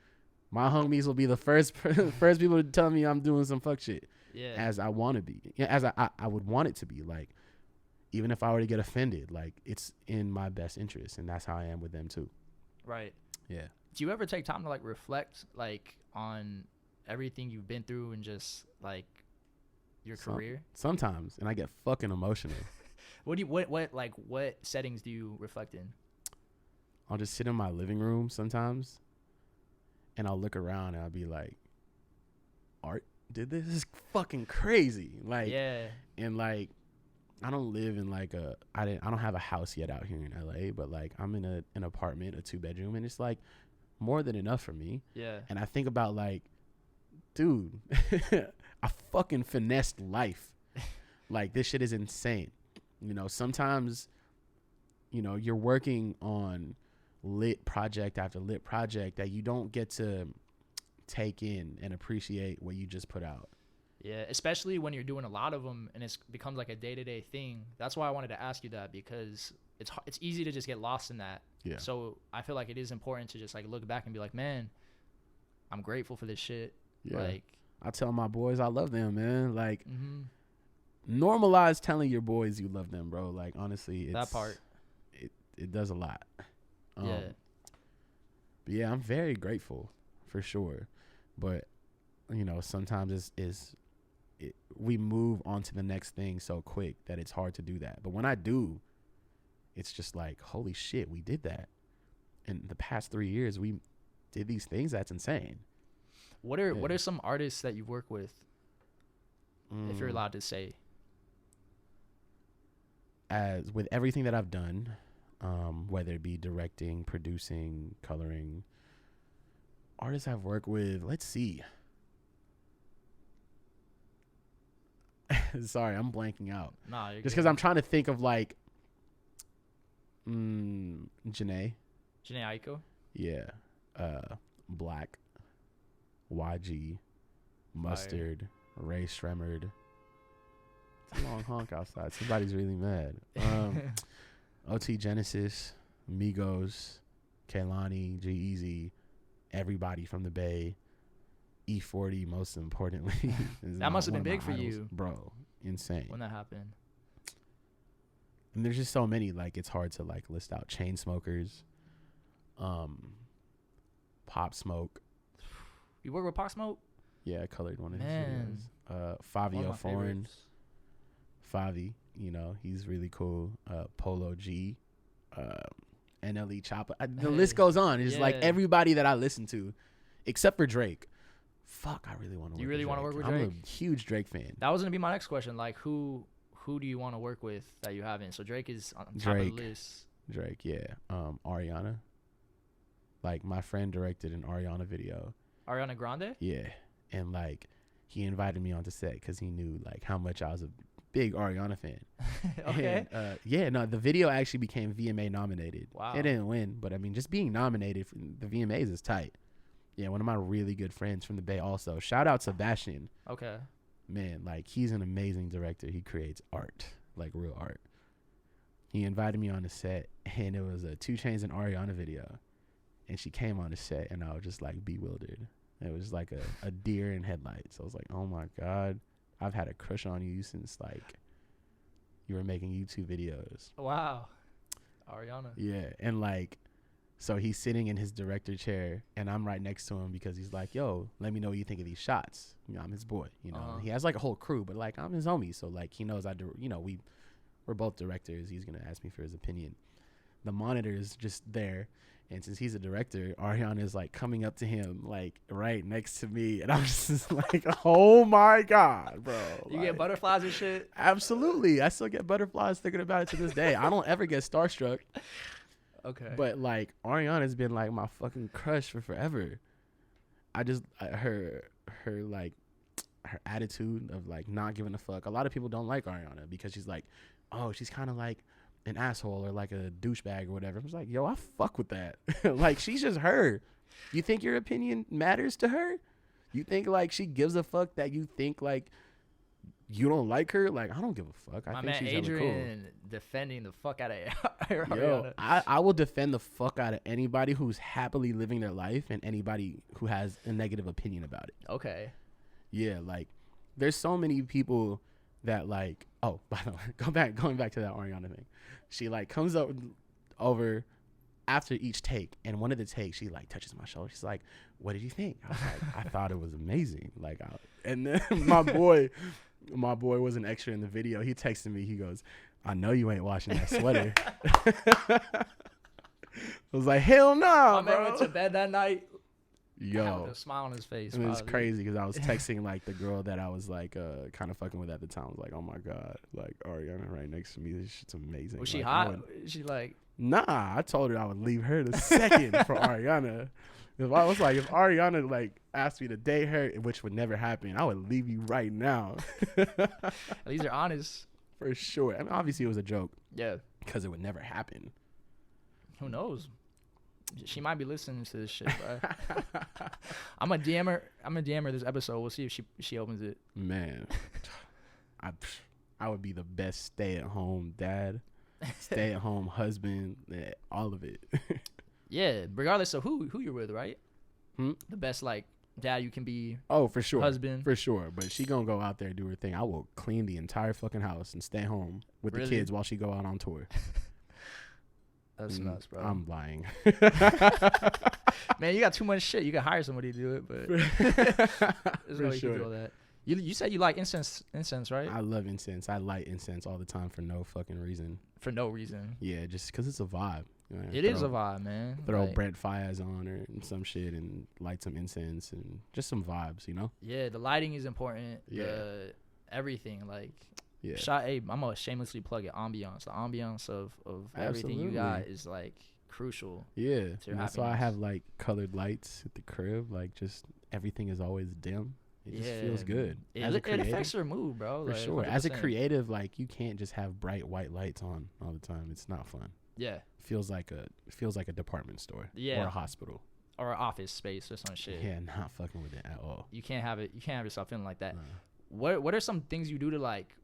my homies will be the first people to tell me I'm doing some fuck shit. Yeah. As I want to be. Yeah, as I would want it to be. Like even if I were to get offended, like it's in my best interest, and that's how I am with them too. Right. Yeah. Do you ever take time to like reflect like on everything you've been through and just like your career? Sometimes, and I get fucking emotional. What settings do you reflect in? I'll just sit in my living room sometimes, and I'll look around and I'll be like, art did this? This is fucking crazy. Like, yeah. And like, I don't live in like I don't have a house yet out here in LA, but like I'm in an apartment, a 2-bedroom, and it's like more than enough for me. Yeah. And I think about like, dude, I fucking finessed life. Like this shit is insane. You know, sometimes, you know, you're working on lit project after lit project that you don't get to take in and appreciate what you just put out. Yeah, especially when you're doing a lot of them and it becomes like a day-to-day thing. That's why I wanted to ask you that, because it's easy to just get lost in that. Yeah. So I feel like it is important to just like look back and be like, man, I'm grateful for this shit. Yeah. Like I tell my boys I love them, man. Like normalize telling your boys you love them, bro. Like honestly, it's, that part. It does a lot. Yeah. But yeah, I'm very grateful for sure. But you know, sometimes we move on to the next thing so quick that it's hard to do that. But when I do, it's just like, holy shit, we did that. In the past 3 years, we did these things. That's insane. What are some artists that you've worked with, if you're allowed to say? As with everything that I've done, whether it be directing, producing, coloring, artists I've worked with, let's see. Sorry, I'm blanking out. Nah, just because I'm trying to think of like Janae Aiko. Yeah. Black, YG, Mustard, Ray Shremmerd. It's a long honk outside. Somebody's really mad. OT Genesis, Migos, Kehlani, G-Eazy, everybody from the Bay, E40 most importantly. That must have been big for you. Bro, insane. When that happened. And there's just so many, like it's hard to like list out. Chainsmokers, Pop Smoke. You work with Pop Smoke? Yeah, I colored one of his Man. videos. Fabio Foreign. Favi, you know, he's really cool. Polo G, NLE Choppa. The list goes on. It's like everybody that I listen to, except for Drake. Fuck, I really want to work with Drake. You really want to work with Drake? I'm a huge Drake fan. That was going to be my next question. Like, who do you want to work with that you haven't? So Drake is on top of the list. Drake, yeah. Ariana. Like, my friend directed an Ariana video. Ariana Grande? Yeah. And, like, he invited me onto set because he knew, like, how much I was a big Ariana fan. Okay. And, the video actually became VMA nominated. Wow. It didn't win, but, I mean, just being nominated for the VMAs is tight. Yeah, one of my really good friends from the Bay also. Shout out Sebastian. Okay. Man, like, he's an amazing director. He creates art, like real art. He invited me on the set, and it was a 2 Chainz and Ariana video. And she came on the set, and I was just, like, bewildered. It was like a deer in headlights. I was like, oh, my God. I've had a crush on you since, like, you were making YouTube videos. Wow. Ariana. Yeah, and, like, So he's sitting in his director chair, and I'm right next to him because he's like, yo, let me know what you think of these shots. You know, I'm his boy. You know, he has like a whole crew, but like I'm his homie. So like he knows I do. You know, we're both directors. He's gonna ask me for his opinion. The monitor is just there, and since he's a director, Ariana is like coming up to him like right next to me, and I'm just like, oh my god, bro. You like, get butterflies and shit? Absolutely, I still get butterflies thinking about it to this day. I don't ever get starstruck. Okay. But like Ariana's been like my fucking crush for forever. Her like her attitude of like not giving a fuck. A lot of people don't like Ariana because she's like, oh, she's kind of like an asshole or like a douchebag or whatever. I was like, yo, I fuck with that. Like she's just her. You think your opinion matters to her? You think like she gives a fuck that you think like you don't like her? Like I don't give a fuck. I My think man she's Adrian defending the fuck out of Ariana. Yo, I will defend the fuck out of anybody who's happily living their life and anybody who has a negative opinion about it. Okay. Yeah, like there's so many people that like. Oh, by the way, going back to that Ariana thing. She like comes up over after each take, and one of the takes she like touches my shoulder. She's like, "What did you think?" I was like, "I thought it was amazing." Like, and then my boy was an extra in the video. He texted me. He goes, I know you ain't washing that sweater. I was like, hell no, My bro. man went to bed that night. Yo, with a smile on his face. it was crazy because I was texting like the girl that I was like kind of fucking with at the time. I was like, oh my god, like Ariana right next to me. This shit's amazing. Was she like, hot? She like. Nah, I told her I would leave her the second for Ariana. If I was like, if Ariana like asked me to date her, which would never happen, I would leave you right now. At least they're honest. For sure. I mean, obviously it was a joke. Yeah. Because it would never happen. Who knows? She might be listening to this shit, bro. I'm a DM her this episode. We'll see if she opens it. Man, I would be the best stay-at-home dad, stay-at-home husband, all of it. Yeah, regardless of who you're with, right? Hmm? The best like dad you can be. Oh, for sure. Husband. For sure. But she gonna go out there and do her thing. I will clean the entire fucking house and stay home with the kids while she go out on tour. That's nuts, bro. I'm lying. Man, you got too much shit. You can hire somebody to do it, but there's no way you can do all that. You said you like incense, right? I love incense. I light incense all the time for no fucking reason. For no reason. Yeah, just because it's a vibe. You know, it is a vibe, man. Throw Brent Fayez on or some shit and light some incense and just some vibes, you know? Yeah, the lighting is important. Yeah. Everything, like... Yeah. I'm gonna shamelessly plug it. Ambiance, the ambiance of everything you got is like crucial. Yeah, and that's why I have like colored lights at the crib. Like just everything is always dim. It just feels good. It affects your mood, bro. For like, sure. 100%. As a creative, like you can't just have bright white lights on all the time. It's not fun. Yeah. It feels like a department store. Yeah. Or a hospital. Or an office space or some shit. Yeah, not fucking with it at all. You can't have yourself feeling like that. What are some things you do to like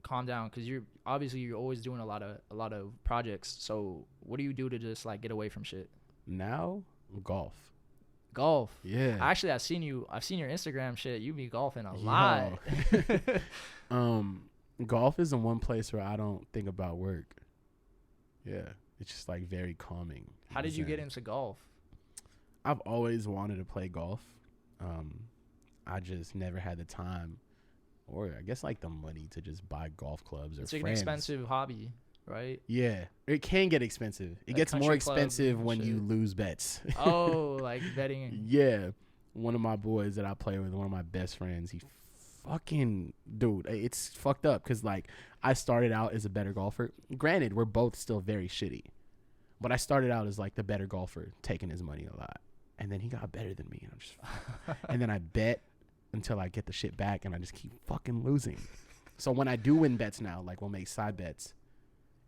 calm down? Because you're always doing a lot of projects. So what do you do to just like get away from shit? Now, golf. Yeah. Actually, I've seen your Instagram shit. You be golfing a lot. Golf is in one place where I don't think about work. Yeah, it's just like very calming. How did you get into golf? I've always wanted to play golf. I just never had the time, or I guess like the money to just buy golf clubs or it's friends. An expensive hobby, right? Yeah, it can get expensive. It gets more expensive when you lose bets. Oh, like betting. Yeah, one of my boys that I play with, one of my best friends, he fucking dude, it's fucked up because like I started out as a better golfer. Granted, we're both still very shitty, but I started out as like the better golfer, taking his money a lot, and then he got better than me, and I'm just, and then I bet until I get the shit back, and I just keep fucking losing. So when I do win bets now, like we'll make side bets,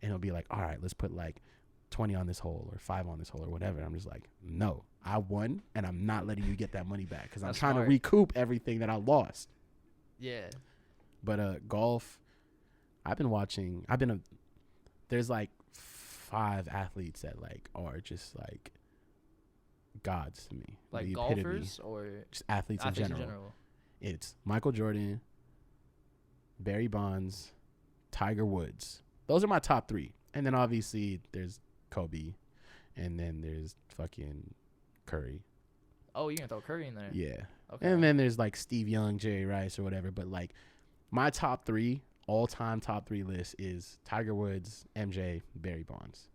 and it'll be like, all right, let's put like 20 on this hole or 5 on this hole or whatever. I'm just like, no, I won, and I'm not letting you get that money back because I'm trying to recoup everything that I lost. Yeah. But golf, there's like 5 athletes that like are just like gods to me. Like golfers or just athletes in general. It's Michael Jordan, Barry Bonds, Tiger Woods. Those are my top 3. And then obviously there's Kobe and then there's fucking Curry. Oh, you're gonna throw Curry in there? Yeah. Okay. And then there's like Steve Young, Jerry Rice, or whatever. But like my all-time top three list is Tiger Woods, MJ, Barry Bonds.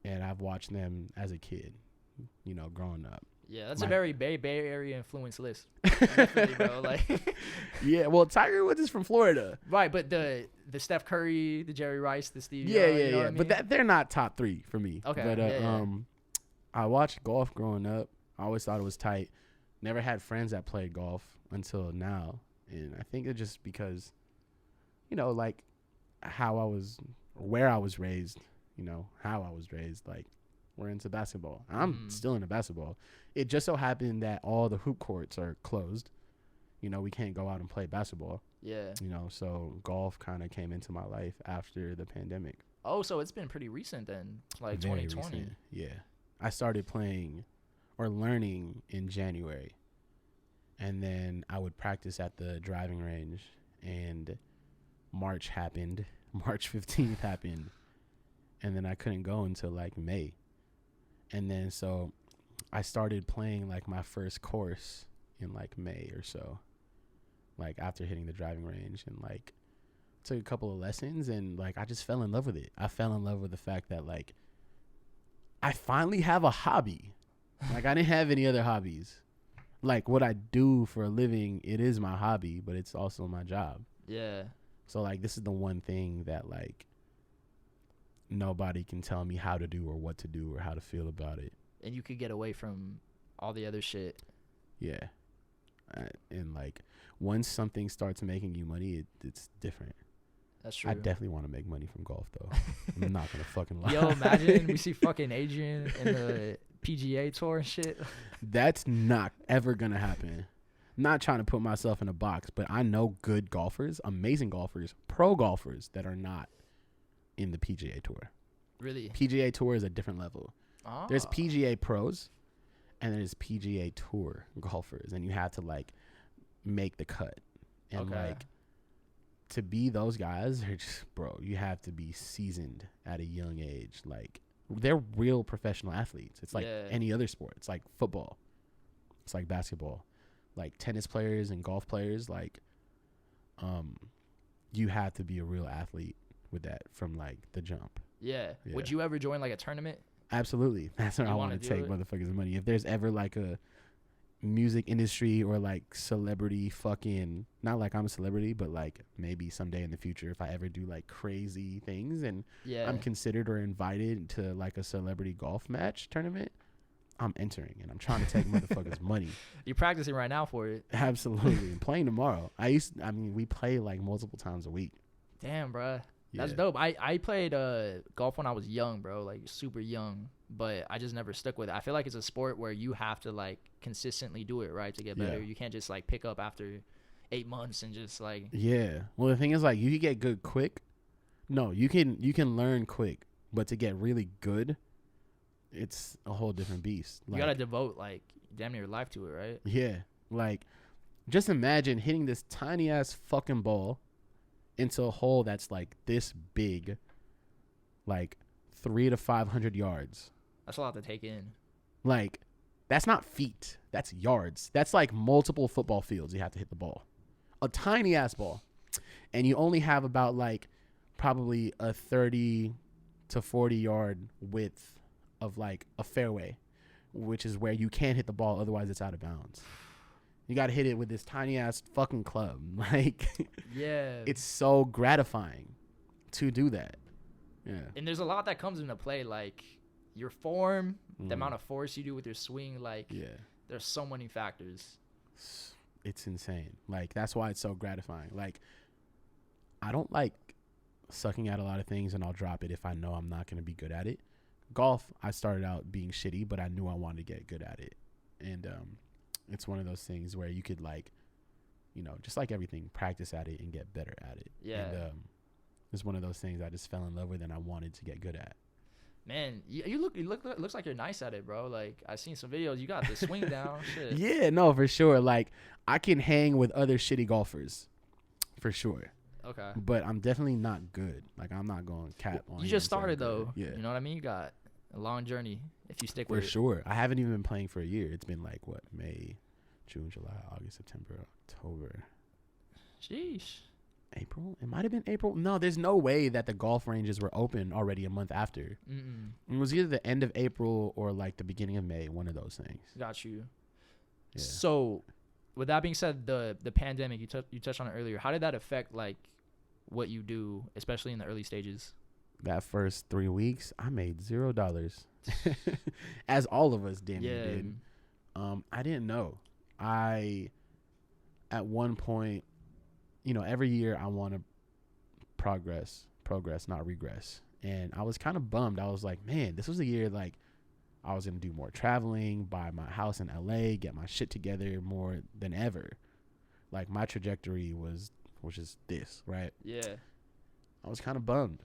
And I've watched them as a kid, growing up. Yeah, that's a very Bay Area influence list. Definitely, bro. Like, yeah, well, Tiger Woods is from Florida, right? But the Steph Curry, the Jerry Rice, the Steve. Yeah, Young, yeah, you know yeah. what I mean? But they're not top three for me. Okay. But I watched golf growing up. I always thought it was tight. Never had friends that played golf until now, and I think it's just because, like where I was raised, how I was raised, like. We're into basketball. I'm still into basketball. It just so happened that all the hoop courts are closed. We can't go out and play basketball. Yeah. So golf kind of came into my life after the pandemic. Oh, so it's been pretty recent then, like Very 2020. recent. Yeah. I started playing or learning in January. And then I would practice at the driving range. And March happened. March 15th happened. And then I couldn't go until like May. And then so I started playing like my first course in like May or so, like after hitting the driving range, and like took a couple of lessons, and like I just fell in love with it. I fell in love with the fact that like I finally have a hobby. Like I didn't have any other hobbies. Like what I do for a living, it is my hobby, but it's also my job. Yeah. So like this is the one thing that like nobody can tell me how to do or what to do or how to feel about it. And you could get away from all the other shit. Yeah. And like once something starts making you money, it's different. That's true. I definitely want to make money from golf though. I'm not gonna fucking lie. Yo, imagine we see fucking Adrian in the PGA tour and shit. That's not ever gonna happen. Not trying to put myself in a box, but I know good golfers, amazing golfers, pro golfers that are not in the PGA Tour. Really? PGA Tour is a different level. Oh. There's PGA pros and there's PGA Tour golfers, and you have to like make the cut. And like to be those guys, they're just, bro, you have to be seasoned at a young age. Like they're real professional athletes. It's like any other sport. It's like football. It's like basketball. Like tennis players and golf players, like you have to be a real athlete with that from like the jump. Yeah. Would you ever join like a tournament? Absolutely. That's what I want to take motherfuckers' money. If there's ever like a music industry or like celebrity fucking, not like I'm a celebrity, but like maybe someday in the future if I ever do like crazy things and I'm considered or invited to like a celebrity golf match tournament, I'm entering and I'm trying to take motherfuckers' money. You're practicing right now for it. Absolutely. I'm playing tomorrow. We play like multiple times a week. Damn, bro. That's dope. I played golf when I was young, bro, like super young, but I just never stuck with it. I feel like it's a sport where you have to like consistently do it, right, to get better. You can't just like pick up after 8 months and just like. Yeah. Well, the thing is like you can get good quick. No, you can learn quick, but to get really good, it's a whole different beast. You gotta devote like damn near your life to it, right? Yeah. Like just imagine hitting this tiny ass fucking ball into a hole that's like this big, like 300 to 500 yards. That's a lot to take in. Like, that's not feet. That's yards. That's like multiple football fields you have to hit the ball. A tiny ass ball. And you only have about like probably a 30 to 40 yard width of like a fairway, which is where you can't hit the ball. Otherwise, it's out of bounds. You got to hit it with this tiny ass fucking club. Like, it's so gratifying to do that. Yeah. And there's a lot that comes into play, like your form, the amount of force you do with your swing. Like, there's so many factors. It's insane. Like, that's why it's so gratifying. Like, I don't like sucking at a lot of things and I'll drop it if I know I'm not going to be good at it. Golf, I started out being shitty, but I knew I wanted to get good at it. And, it's one of those things where you could like, just like everything, practice at it and get better at it. Yeah. And it's one of those things I just fell in love with and I wanted to get good at. Man, you looks like you're nice at it, bro. Like I've seen some videos, you got the swing down. Shit. Yeah, no, for sure. Like I can hang with other shitty golfers, for sure. Okay. But I'm definitely not good. Like I'm not going cap on. You just started though. Yeah. You know what I mean? You got A long journey if you stick For with it. sure. I haven't even been playing for a year. It's been like, what, May, June, July, August, September, October. Sheesh. April? It might have been April. No, there's no way that the golf ranges were open already a month after. Mm-mm. It was either the end of April or like the beginning of May, one of those things. Got you. Yeah. So, with that being said, the pandemic, you touched on it earlier. How did that affect like what you do, especially in the early stages? That first 3 weeks, I made $0. As all of us damn near did. I didn't know. At one point, every year I want to progress, not regress. And I was kind of bummed. I was like, man, this was a year like I was going to do more traveling, buy my house in LA, get my shit together more than ever. Like my trajectory was just this, right? Yeah. I was kind of bummed.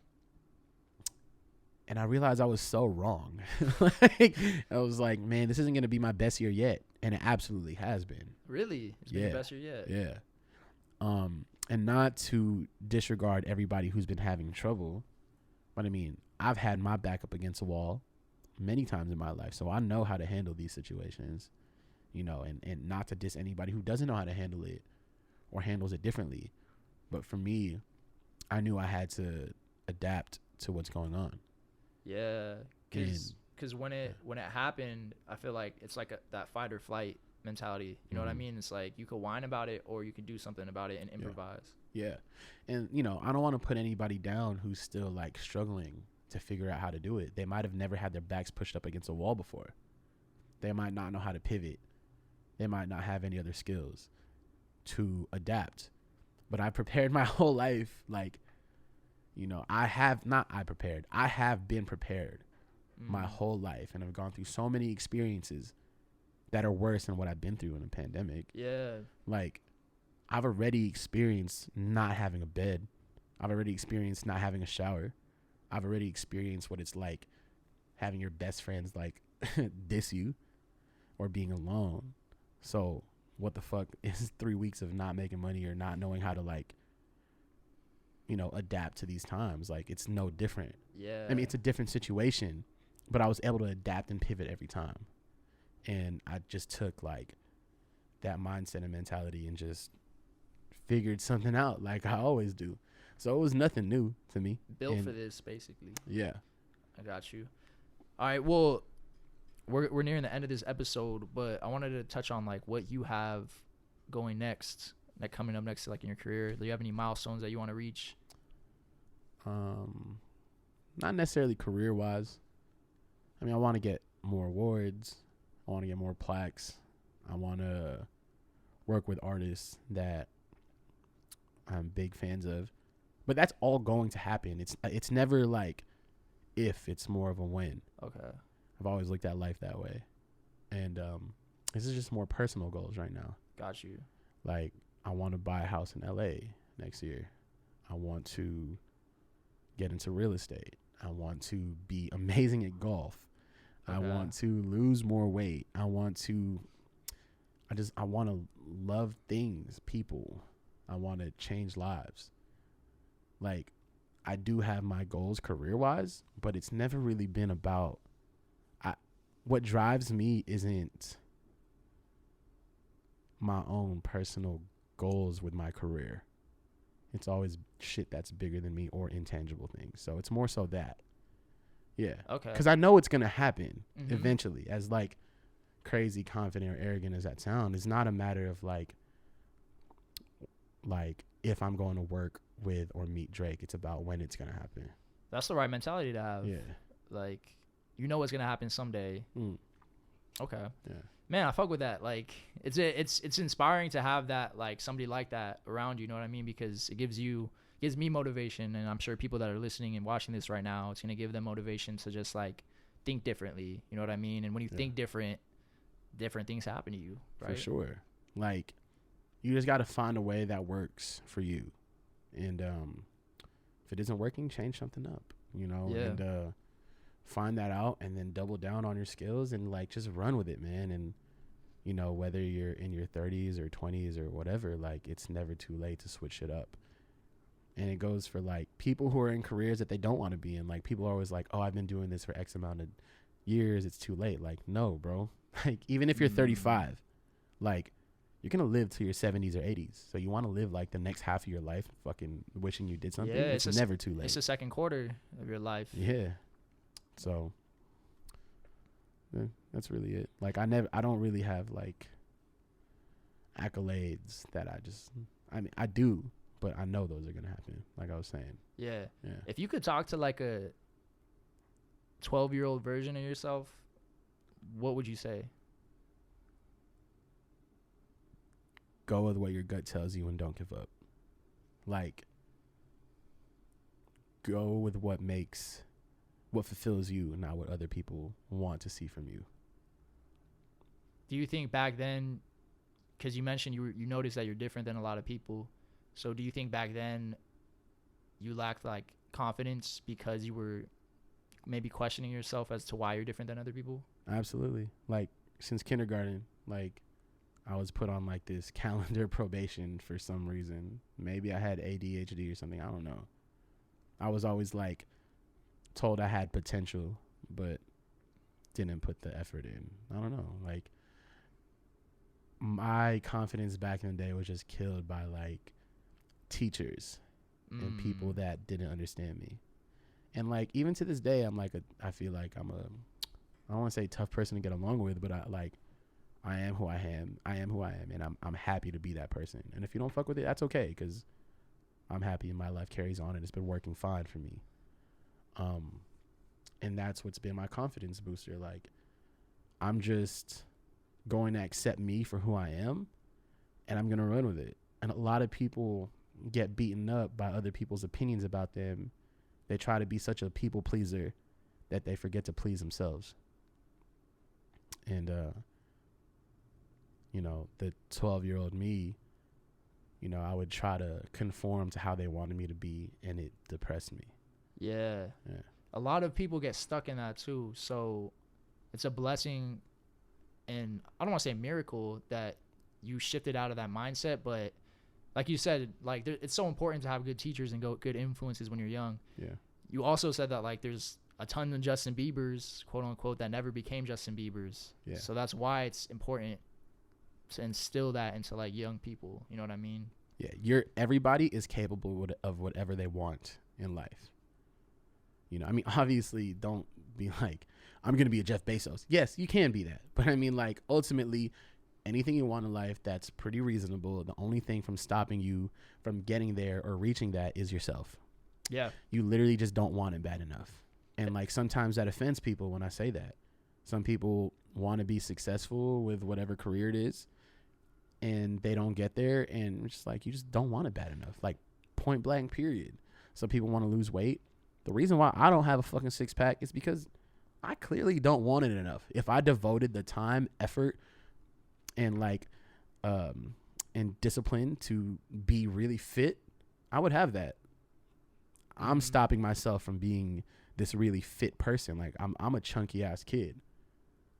And I realized I was so wrong. Like, I was like, man, this isn't going to be my best year yet. And it absolutely has been. Really? It's been your best year yet? Yeah. And not to disregard everybody who's been having trouble, but I mean, I've had my back up against a wall many times in my life, so I know how to handle these situations, and not to diss anybody who doesn't know how to handle it or handles it differently. But for me, I knew I had to adapt to what's going on. Yeah, because when it happened, I feel like it's like that fight or flight mentality. You know what I mean? It's like you could whine about it or you could do something about it and improvise. Yeah. And, I don't want to put anybody down who's still like struggling to figure out how to do it. They might have never had their backs pushed up against a wall before. They might not know how to pivot. They might not have any other skills to adapt. But I prepared my whole life. Like, I have been prepared my whole life. And I've gone through so many experiences that are worse than what I've been through in a pandemic. Yeah. Like, I've already experienced not having a bed. I've already experienced not having a shower. I've already experienced what it's like having your best friends, like, diss you or being alone. So what the fuck is 3 weeks of not making money or not knowing how to, like, adapt to these times? Like, it's no different. Yeah. I mean, it's a different situation, but I was able to adapt and pivot every time. And I just took like that mindset and mentality and just figured something out like I always do. So it was nothing new to me. Built for this, basically. Yeah. I got you. All right. Well, we're nearing the end of this episode, but I wanted to touch on like what you have going next, like coming up next, like in your career. Do you have any milestones that you want to reach? Not necessarily career wise. I mean, I want to get more awards. I want to get more plaques. I want to work with artists that I'm big fans of. But that's all going to happen. It's never like if, it's more of a when. Okay. I've always looked at life that way. And this is just more personal goals right now. Got you. Like, I want to buy a house in LA next year. I want to get into real estate. I want to be amazing at golf. Okay. I want to lose more weight. I want to love things, people. I want to change lives. Like, I do have my goals career-wise, but it's never really been about... what drives me isn't my own personal goals with my career. It's always shit that's bigger than me or intangible things. So it's more so that. Yeah. Okay. Because I know it's going to happen eventually. As like crazy, confident, or arrogant as that sounds, it's not a matter of like if I'm going to work with or meet Drake. It's about when it's going to happen. That's the right mentality to have. Yeah. Like, you know what's going to happen someday. Okay. Yeah. Man, I fuck with that. Like, it's inspiring to have that, like, somebody like that around you, know what I mean? Because it gives me motivation, and I'm sure people that are listening and watching this right now, it's going to give them motivation to just, like, think differently, you know what I mean? And when you think different things happen to you, right? For sure. Like, you just got to find a way that works for you. And if it isn't working, change something up, you know? Yeah. And find that out and then double down on your skills and, like, just run with it, man. And, you know, whether you're in your 30s or 20s or whatever, like, it's never too late to switch it up. And it goes for, like, people who are in careers that they don't want to be in. Like, people are always like, oh, I've been doing this for X amount of years, it's too late. Like, no, bro. Like, even if you're 35, like, you're going to live to your 70s or 80s. So you want to live, like, the next half of your life fucking wishing you did something? Yeah, it's never too late. It's the second quarter of your life. Yeah. So, yeah, that's really it. Like, I don't really have, like, accolades that I do, but I know those are going to happen, like I was saying. Yeah. Yeah. If you could talk to, like, a 12-year-old version of yourself, what would you say? Go with what your gut tells you and don't give up. Like, go with what fulfills you and not what other people want to see from you. Do you think back then, because you mentioned you noticed that you're different than a lot of people, so do you think back then you lacked, like, confidence because you were maybe questioning yourself as to why you're different than other people? Absolutely. Like, since kindergarten, like, I was put on, like, this calendar probation for some reason. Maybe I had ADHD or something. I don't know. I was always, like, told I had potential, but didn't put the effort in. I don't know. Like, my confidence back in the day was just killed by, like, teachers and people that didn't understand me. And, like, even to this day, I feel like I don't want to say tough person to get along with, but I am who I am. I am who I am, and I'm happy to be that person. And if you don't fuck with it, that's okay, because I'm happy and my life carries on, and it's been working fine for me. And that's what's been my confidence booster. Like, I'm just going to accept me for who I am, and I'm going to run with it. And a lot of people get beaten up by other people's opinions about them. They try to be such a people pleaser that they forget to please themselves. And, you know, the 12-year-old me, you know, I would try to conform to how they wanted me to be, and it depressed me. Yeah. Yeah. A lot of people get stuck in that too. So it's a blessing, and I don't want to say miracle that you shifted out of that mindset, but like you said, like, it's so important to have good teachers and good influences when you're young. Yeah. You also said that, like, there's a ton of Justin Biebers, quote unquote, that never became Justin Biebers. Yeah. So that's why it's important to instill that into, like, young people. You know what I mean? Yeah. Everybody is capable of whatever they want in life. You know, I mean, obviously, don't be like, I'm going to be a Jeff Bezos. Yes, you can be that. But I mean, like, ultimately, anything you want in life that's pretty reasonable, the only thing from stopping you from getting there or reaching that is yourself. Yeah. You literally just don't want it bad enough. And, like, sometimes that offends people when I say that. Some people want to be successful with whatever career it is, and they don't get there, and it's just like, you just don't want it bad enough. Like, point blank, period. Some people want to lose weight. The reason why I don't have a fucking six-pack is because I clearly don't want it enough. If I devoted the time, effort, and, like, and discipline to be really fit, I would have that. I'm stopping myself from being this really fit person. Like, I'm a chunky ass kid,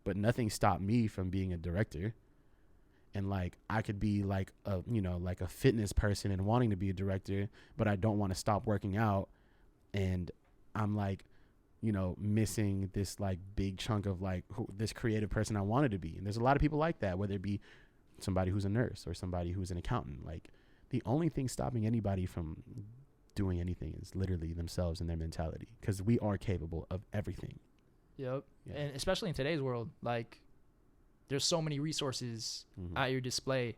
but nothing stopped me from being a director. And, like, I could be like a fitness person and wanting to be a director, but I don't want to stop working out. And I'm, like, you know, missing this, like, big chunk of, like, this creative person I wanted to be. And there's a lot of people like that, whether it be somebody who's a nurse or somebody who's an accountant. Like, the only thing stopping anybody from doing anything is literally themselves and their mentality, because we are capable of everything. Yep. Yeah. And especially in today's world, like, there's so many resources at your display.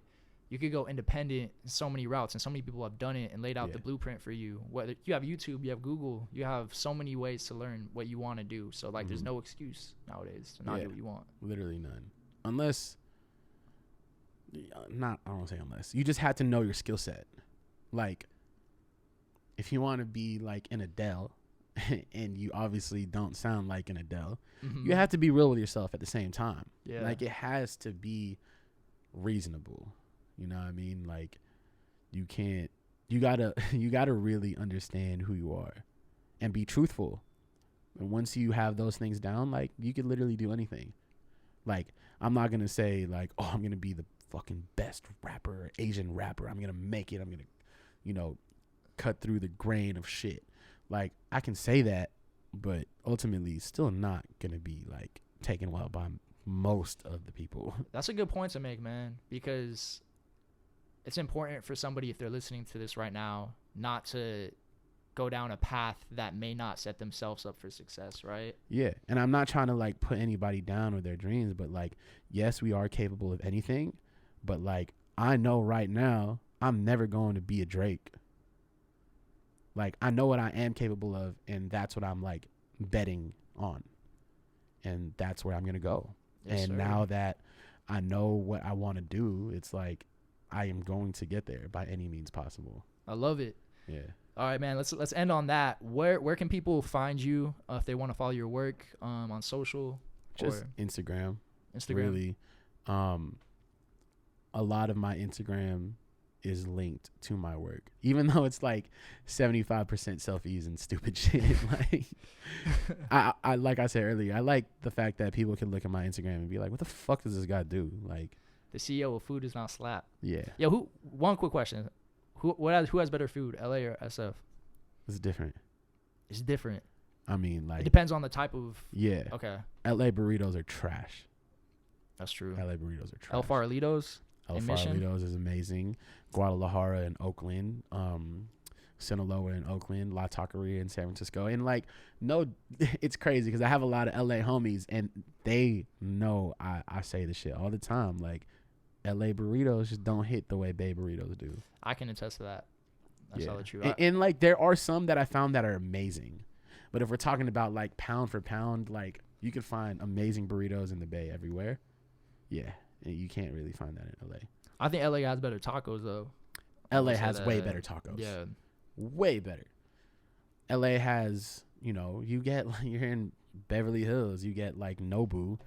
You could go independent in so many routes, and so many people have done it and laid out the blueprint for you. Whether you have YouTube, you have Google, you have so many ways to learn what you want to do. So, like, there's no excuse nowadays to not do what you want. Literally none. Unless, I don't want to say unless. You just had to know your skill set. Like, if you want to be like an Adele, and you obviously don't sound like an Adele, you have to be real with yourself at the same time. Yeah. Like, it has to be reasonable. You know what I mean? Like, you gotta really understand who you are and be truthful. And once you have those things down, like, you could literally do anything. Like, I'm not going to say, like, oh, I'm going to be the fucking best rapper, Asian rapper. I'm going to make it. I'm going to, you know, cut through the grain of shit. Like, I can say that, but ultimately still not gonna be like taken well by most of the people. That's a good point to make, man, because it's important for somebody, if they're listening to this right now, not to go down a path that may not set themselves up for success, right? Yeah, and I'm not trying to like put anybody down with their dreams, but like, yes, we are capable of anything, but like, I know right now I'm never going to be a Drake. Like, I know what I am capable of, and that's what I'm like betting on, and that's where I'm gonna go. Yes, and sir. Now that I know what I want to do, it's like I am going to get there by any means possible. I love it. Yeah. All right, man. Let's end on that. Where can people find you if they want to follow your work on social? Just Instagram. Instagram. Really. A lot of my Instagram is linked to my work, even though it's like 75% selfies and stupid shit. Like, I like I said earlier, I like the fact that people can look at my Instagram and be like, "What the fuck does this guy do?" Like, the CEO of Food Is Not Slap. Yeah. Yo, one quick question. Who has better food, LA or SF? It's different. It's different. I mean, like, it depends on the type of. Yeah. Okay. LA burritos are trash. That's true. LA burritos are trash. El Farolitos. El Farolitos is amazing. Guadalajara and Oakland. Sinaloa in Oakland. La Taqueria in San Francisco. And like, no, it's crazy because I have a lot of LA homies and they know I say this shit all the time. Like, LA burritos just don't hit the way Bay burritos do. I can attest to that. That's all true. And like, there are some that I found that are amazing. But if we're talking about like pound for pound, like, you could find amazing burritos in the Bay everywhere. Yeah. You can't really find that in LA. I think LA has better tacos though. LA has way better tacos. Yeah. Way better. LA has, you're in Beverly Hills, you get like Nobu,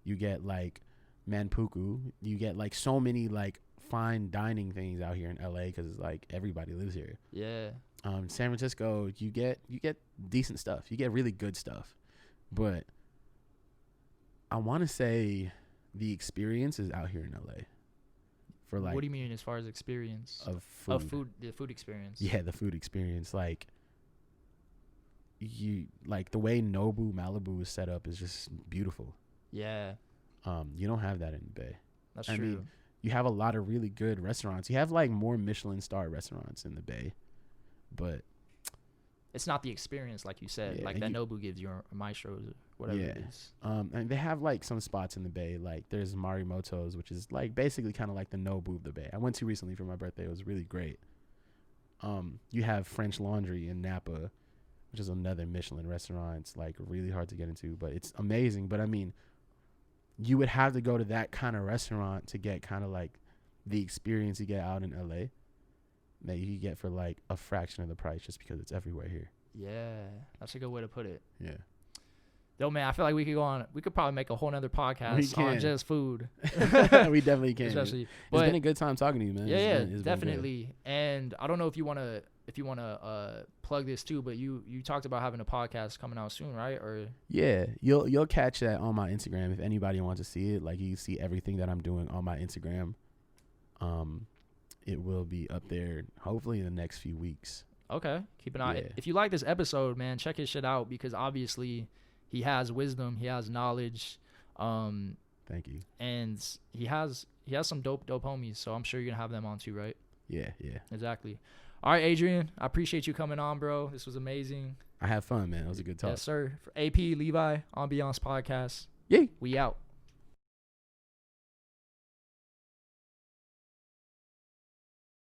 you get like Manpuku, you get like so many like fine dining things out here in LA because it's like everybody lives here. Yeah. San Francisco, you get decent stuff. You get really good stuff. But I want to say the experience is out here in LA. For like, what do you mean as far as experience? Of food. The food experience. Yeah, the food experience. Like, the way Nobu Malibu is set up is just beautiful. Yeah. You don't have that in the Bay. That's true. I mean, you have a lot of really good restaurants. You have like more Michelin star restaurants in the Bay, but it's not the experience like you said. Yeah, like that Nobu gives you, or Maestro's, or whatever it is. And they have like some spots in the Bay. Like there's Marimoto's, which is like basically kind of like the Nobu of the Bay. I went to recently for my birthday. It was really great. You have French Laundry in Napa, which is another Michelin restaurant. It's like really hard to get into, but it's amazing. But I mean, you would have to go to that kind of restaurant to get kind of like the experience you get out in LA that you get for like a fraction of the price just because it's everywhere here. Yeah, that's a good way to put it. Yeah. Yo, man, I feel like we could probably make a whole nother podcast on just food. We definitely can. Especially, it's been a good time talking to you, man. It's definitely. And I don't know if you want to plug this too, but you talked about having a podcast coming out soon, right? Or yeah, you'll catch that on my Instagram if anybody wants to see it. Like, you see everything that I'm doing on my Instagram. It will be up there hopefully in the next few weeks. Okay, keep an eye. Yeah. If you like this episode, man, check his shit out because obviously he has wisdom, he has knowledge. Thank you. And he has some dope homies, so I'm sure you're gonna have them on too, right? Yeah. Exactly. All right, Adrian, I appreciate you coming on, bro. This was amazing. I had fun, man. It was a good talk. Yes, sir. For AP Levi, Ambiance Podcast. Yeah. We out.